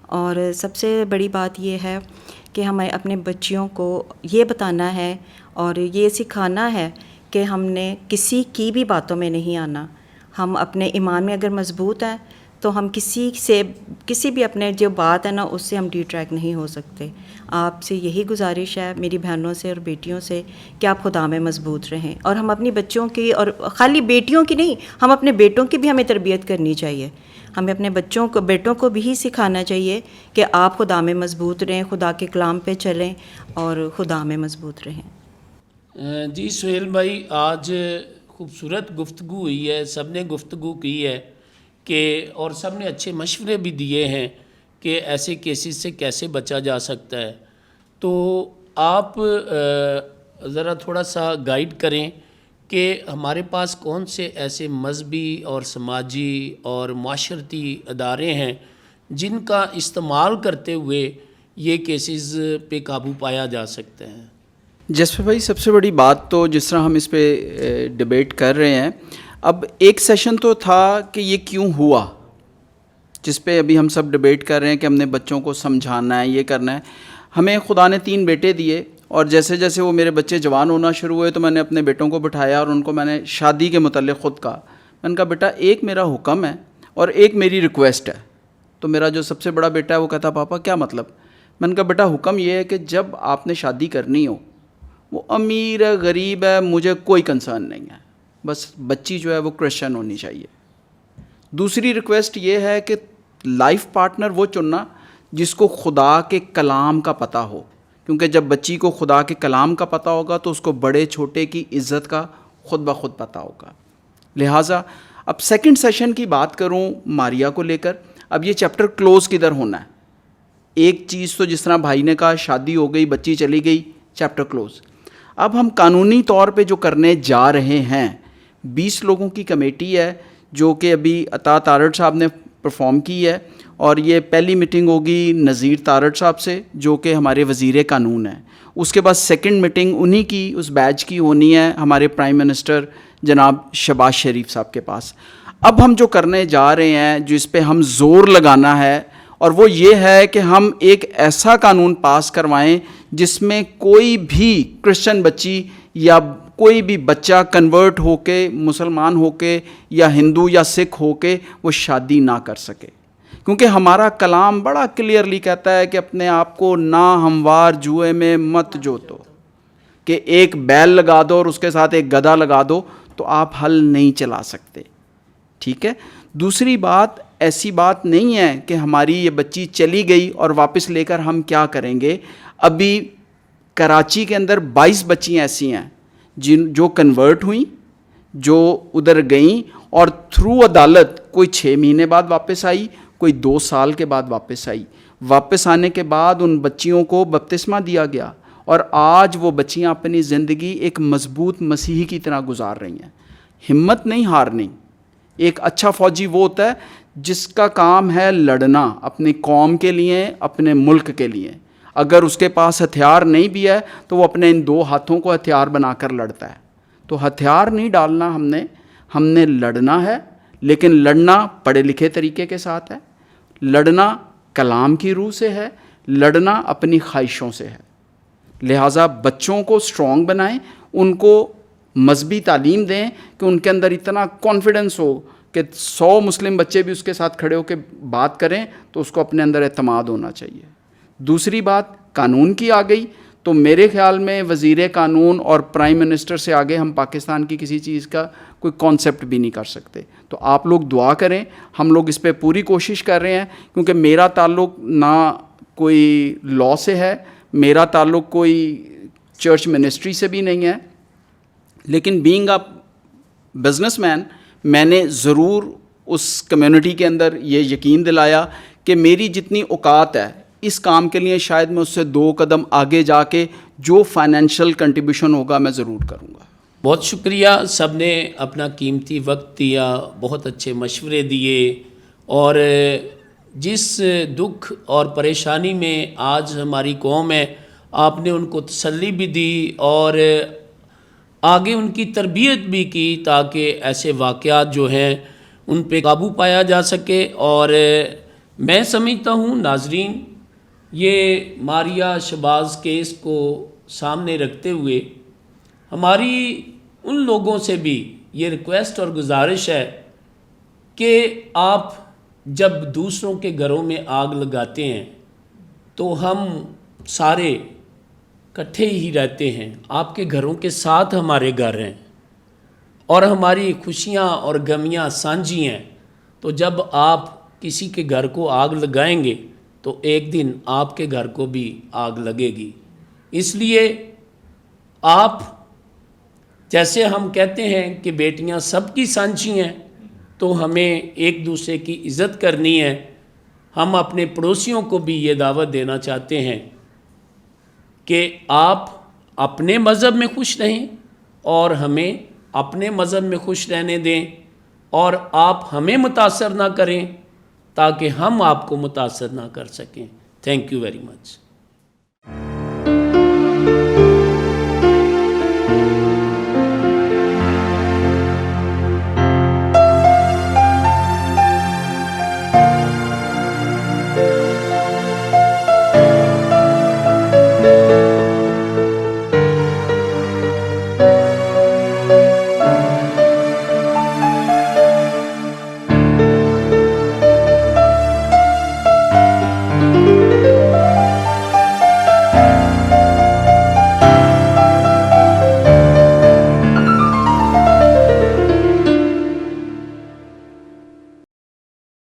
Speaker 9: اور سب سے بڑی بات یہ ہے کہ ہمیں اپنے بچیوں کو یہ بتانا ہے اور یہ سکھانا ہے کہ ہم نے کسی کی بھی باتوں میں نہیں آنا. ہم اپنے ایمان میں اگر مضبوط ہیں تو ہم کسی بھی اپنے جو بات ہے نا اس سے ہم ڈی ٹریک نہیں ہو سکتے. آپ سے یہی گزارش ہے میری بہنوں سے اور بیٹیوں سے کہ آپ خدا میں مضبوط رہیں, اور ہم اپنی بچوں کی, اور خالی بیٹیوں کی نہیں, ہم اپنے بیٹوں کی بھی ہمیں تربیت کرنی چاہیے. ہمیں اپنے بیٹوں کو بھی سکھانا چاہیے کہ آپ خدا میں مضبوط رہیں, خدا کے کلام پہ چلیں اور خدا میں مضبوط رہیں.
Speaker 3: جی سہیل بھائی, آج خوبصورت گفتگو ہوئی ہے, سب نے گفتگو کی ہے کہ, اور سب نے اچھے مشورے بھی دیے ہیں کہ ایسے کیسز سے کیسے بچا جا سکتا ہے. تو آپ ذرا تھوڑا سا گائیڈ کریں کہ ہمارے پاس کون سے ایسے مذہبی اور سماجی اور معاشرتی ادارے ہیں جن کا استعمال کرتے ہوئے یہ کیسز پہ قابو پایا جا سکتا ہے.
Speaker 10: جسپر بھائی, سب سے بڑی بات تو جس طرح ہم اس پہ ڈیبیٹ کر رہے ہیں, اب ایک سیشن تو تھا کہ یہ کیوں ہوا, جس پہ ابھی ہم سب ڈیبیٹ کر رہے ہیں کہ ہم نے بچوں کو سمجھانا ہے, یہ کرنا ہے. ہمیں خدا نے 3 بیٹے دیے, اور جیسے جیسے وہ میرے بچے جوان ہونا شروع ہوئے تو میں نے اپنے بیٹوں کو بٹھایا اور ان کو میں نے شادی کے متعلق خود کہا. میں نے کہا بیٹا ایک میرا حکم ہے اور ایک میری ریکویسٹ ہے. تو میرا جو سب سے بڑا بیٹا ہے وہ کہتا پاپا کیا مطلب؟ میں نے کہا بیٹا حکم یہ ہے کہ جب آپ نے شادی کرنی ہو, وہ امیر ہے غریب ہے مجھے کوئی کنسرن نہیں ہے, بس بچی جو ہے وہ کرسچن ہونی چاہیے. دوسری ریکویسٹ یہ ہے کہ لائف پارٹنر وہ چننا جس کو خدا کے کلام کا پتہ ہو, کیونکہ جب بچی کو خدا کے کلام کا پتہ ہوگا تو اس کو بڑے چھوٹے کی عزت کا خود بخود پتہ ہوگا. لہٰذا اب سیکنڈ سیشن کی بات کروں ماریا کو لے کر, اب یہ چیپٹر کلوز کدھر ہونا ہے. ایک چیز تو جس طرح بھائی نے کہا شادی ہو گئی, بچی چلی گئی, چیپٹر کلوز. اب ہم قانونی طور پہ جو کرنے جا رہے ہیں, 20 لوگوں کی کمیٹی ہے جو کہ ابھی عطا تارڑ صاحب نے پرفارم کی ہے, اور یہ پہلی میٹنگ ہوگی نذیر تارڑ صاحب سے جو کہ ہمارے وزیر قانون ہیں. اس کے بعد سیکنڈ میٹنگ انہی کی, اس بیچ کی ہونی ہے ہمارے پرائم منسٹر جناب شہباز شریف صاحب کے پاس. اب ہم جو کرنے جا رہے ہیں, جو اس پہ ہم زور لگانا ہے, اور وہ یہ ہے کہ ہم ایک ایسا قانون پاس کروائیں جس میں کوئی بھی کرسچن بچی یا کوئی بھی بچہ کنورٹ ہو کے, مسلمان ہو کے یا ہندو یا سکھ ہو کے وہ شادی نہ کر سکے. کیونکہ ہمارا کلام بڑا کلیئرلی کہتا ہے کہ اپنے آپ کو نا ہموار جوئے میں مت جوتو, کہ ایک بیل لگا دو اور اس کے ساتھ ایک گدھا لگا دو تو آپ ہل نہیں چلا سکتے. ٹھیک ہے. دوسری بات, ایسی بات نہیں ہے کہ ہماری یہ بچی چلی گئی اور واپس لے کر ہم کیا کریں گے. ابھی کراچی کے اندر 22 بچیاں ایسی ہیں جو کنورٹ ہوئیں, جو ادھر گئیں اور تھرو عدالت کوئی 6 مہینے بعد واپس آئی, کوئی 2 سال کے بعد واپس آئی. واپس آنے کے بعد ان بچیوں کو بپتسمہ دیا گیا, اور آج وہ بچیاں اپنی زندگی ایک مضبوط مسیحی کی طرح گزار رہی ہیں. ہمت نہیں ہارنی. ایک اچھا فوجی وہ ہوتا ہے جس کا کام ہے لڑنا اپنی قوم کے لیے, اپنے ملک کے لیے. اگر اس کے پاس ہتھیار نہیں بھی ہے تو وہ اپنے ان 2 ہاتھوں کو ہتھیار بنا کر لڑتا ہے. تو ہتھیار نہیں ڈالنا ہم نے لڑنا ہے, لیکن لڑنا پڑھے لکھے طریقے کے ساتھ ہے, لڑنا کلام کی روح سے ہے, لڑنا اپنی خواہشوں سے ہے. لہٰذا بچوں کو اسٹرانگ بنائیں, ان کو مذہبی تعلیم دیں کہ ان کے اندر اتنا کانفیڈنس ہو کہ 100 مسلم بچے بھی اس کے ساتھ کھڑے ہو کے بات کریں تو اس کو اپنے اندر اعتماد ہونا چاہیے. دوسری بات قانون کی آ گئی, تو میرے خیال میں وزیر قانون اور پرائم منسٹر سے آگے ہم پاکستان کی کسی چیز کا کوئی کانسیپٹ بھی نہیں کر سکتے. تو آپ لوگ دعا کریں, ہم لوگ اس پہ پوری کوشش کر رہے ہیں, کیونکہ میرا تعلق نہ کوئی لاء سے ہے, میرا تعلق کوئی چرچ منسٹری سے بھی نہیں ہے, لیکن بینگ اے بزنس مین میں نے ضرور اس کمیونٹی کے اندر یہ یقین دلایا کہ میری جتنی اوقات ہے اس کام کے لیے شاید میں اس سے 2 قدم آگے جا کے جو فائنینشیل کنٹریبیوشن ہوگا میں ضرور کروں گا.
Speaker 3: بہت شکریہ. سب نے اپنا قیمتی وقت دیا, بہت اچھے مشورے دیے, اور جس دکھ اور پریشانی میں آج ہماری قوم ہے آپ نے ان کو تسلی بھی دی اور آگے ان کی تربیت بھی کی تاکہ ایسے واقعات جو ہیں ان پہ قابو پایا جا سکے. اور میں سمجھتا ہوں ناظرین, یہ ماریہ شہباز کیس کو سامنے رکھتے ہوئے ہماری ان لوگوں سے بھی یہ ریکویسٹ اور گزارش ہے کہ آپ جب دوسروں کے گھروں میں آگ لگاتے ہیں تو ہم سارے اکٹھے ہی رہتے ہیں, آپ کے گھروں کے ساتھ ہمارے گھر ہیں اور ہماری خوشیاں اور غمیاں سانجھی ہیں. تو جب آپ کسی کے گھر کو آگ لگائیں گے تو ایک دن آپ کے گھر کو بھی آگ لگے گی. اس لیے آپ, جیسے ہم کہتے ہیں کہ بیٹیاں سب کی سانجھی ہیں, تو ہمیں ایک دوسرے کی عزت کرنی ہے. ہم اپنے پڑوسیوں کو بھی یہ دعوت دینا چاہتے ہیں کہ آپ اپنے مذہب میں خوش رہیں اور ہمیں اپنے مذہب میں خوش رہنے دیں, اور آپ ہمیں متاثر نہ کریں تاکہ ہم آپ کو متاثر نہ کر سکیں. Thank you very much.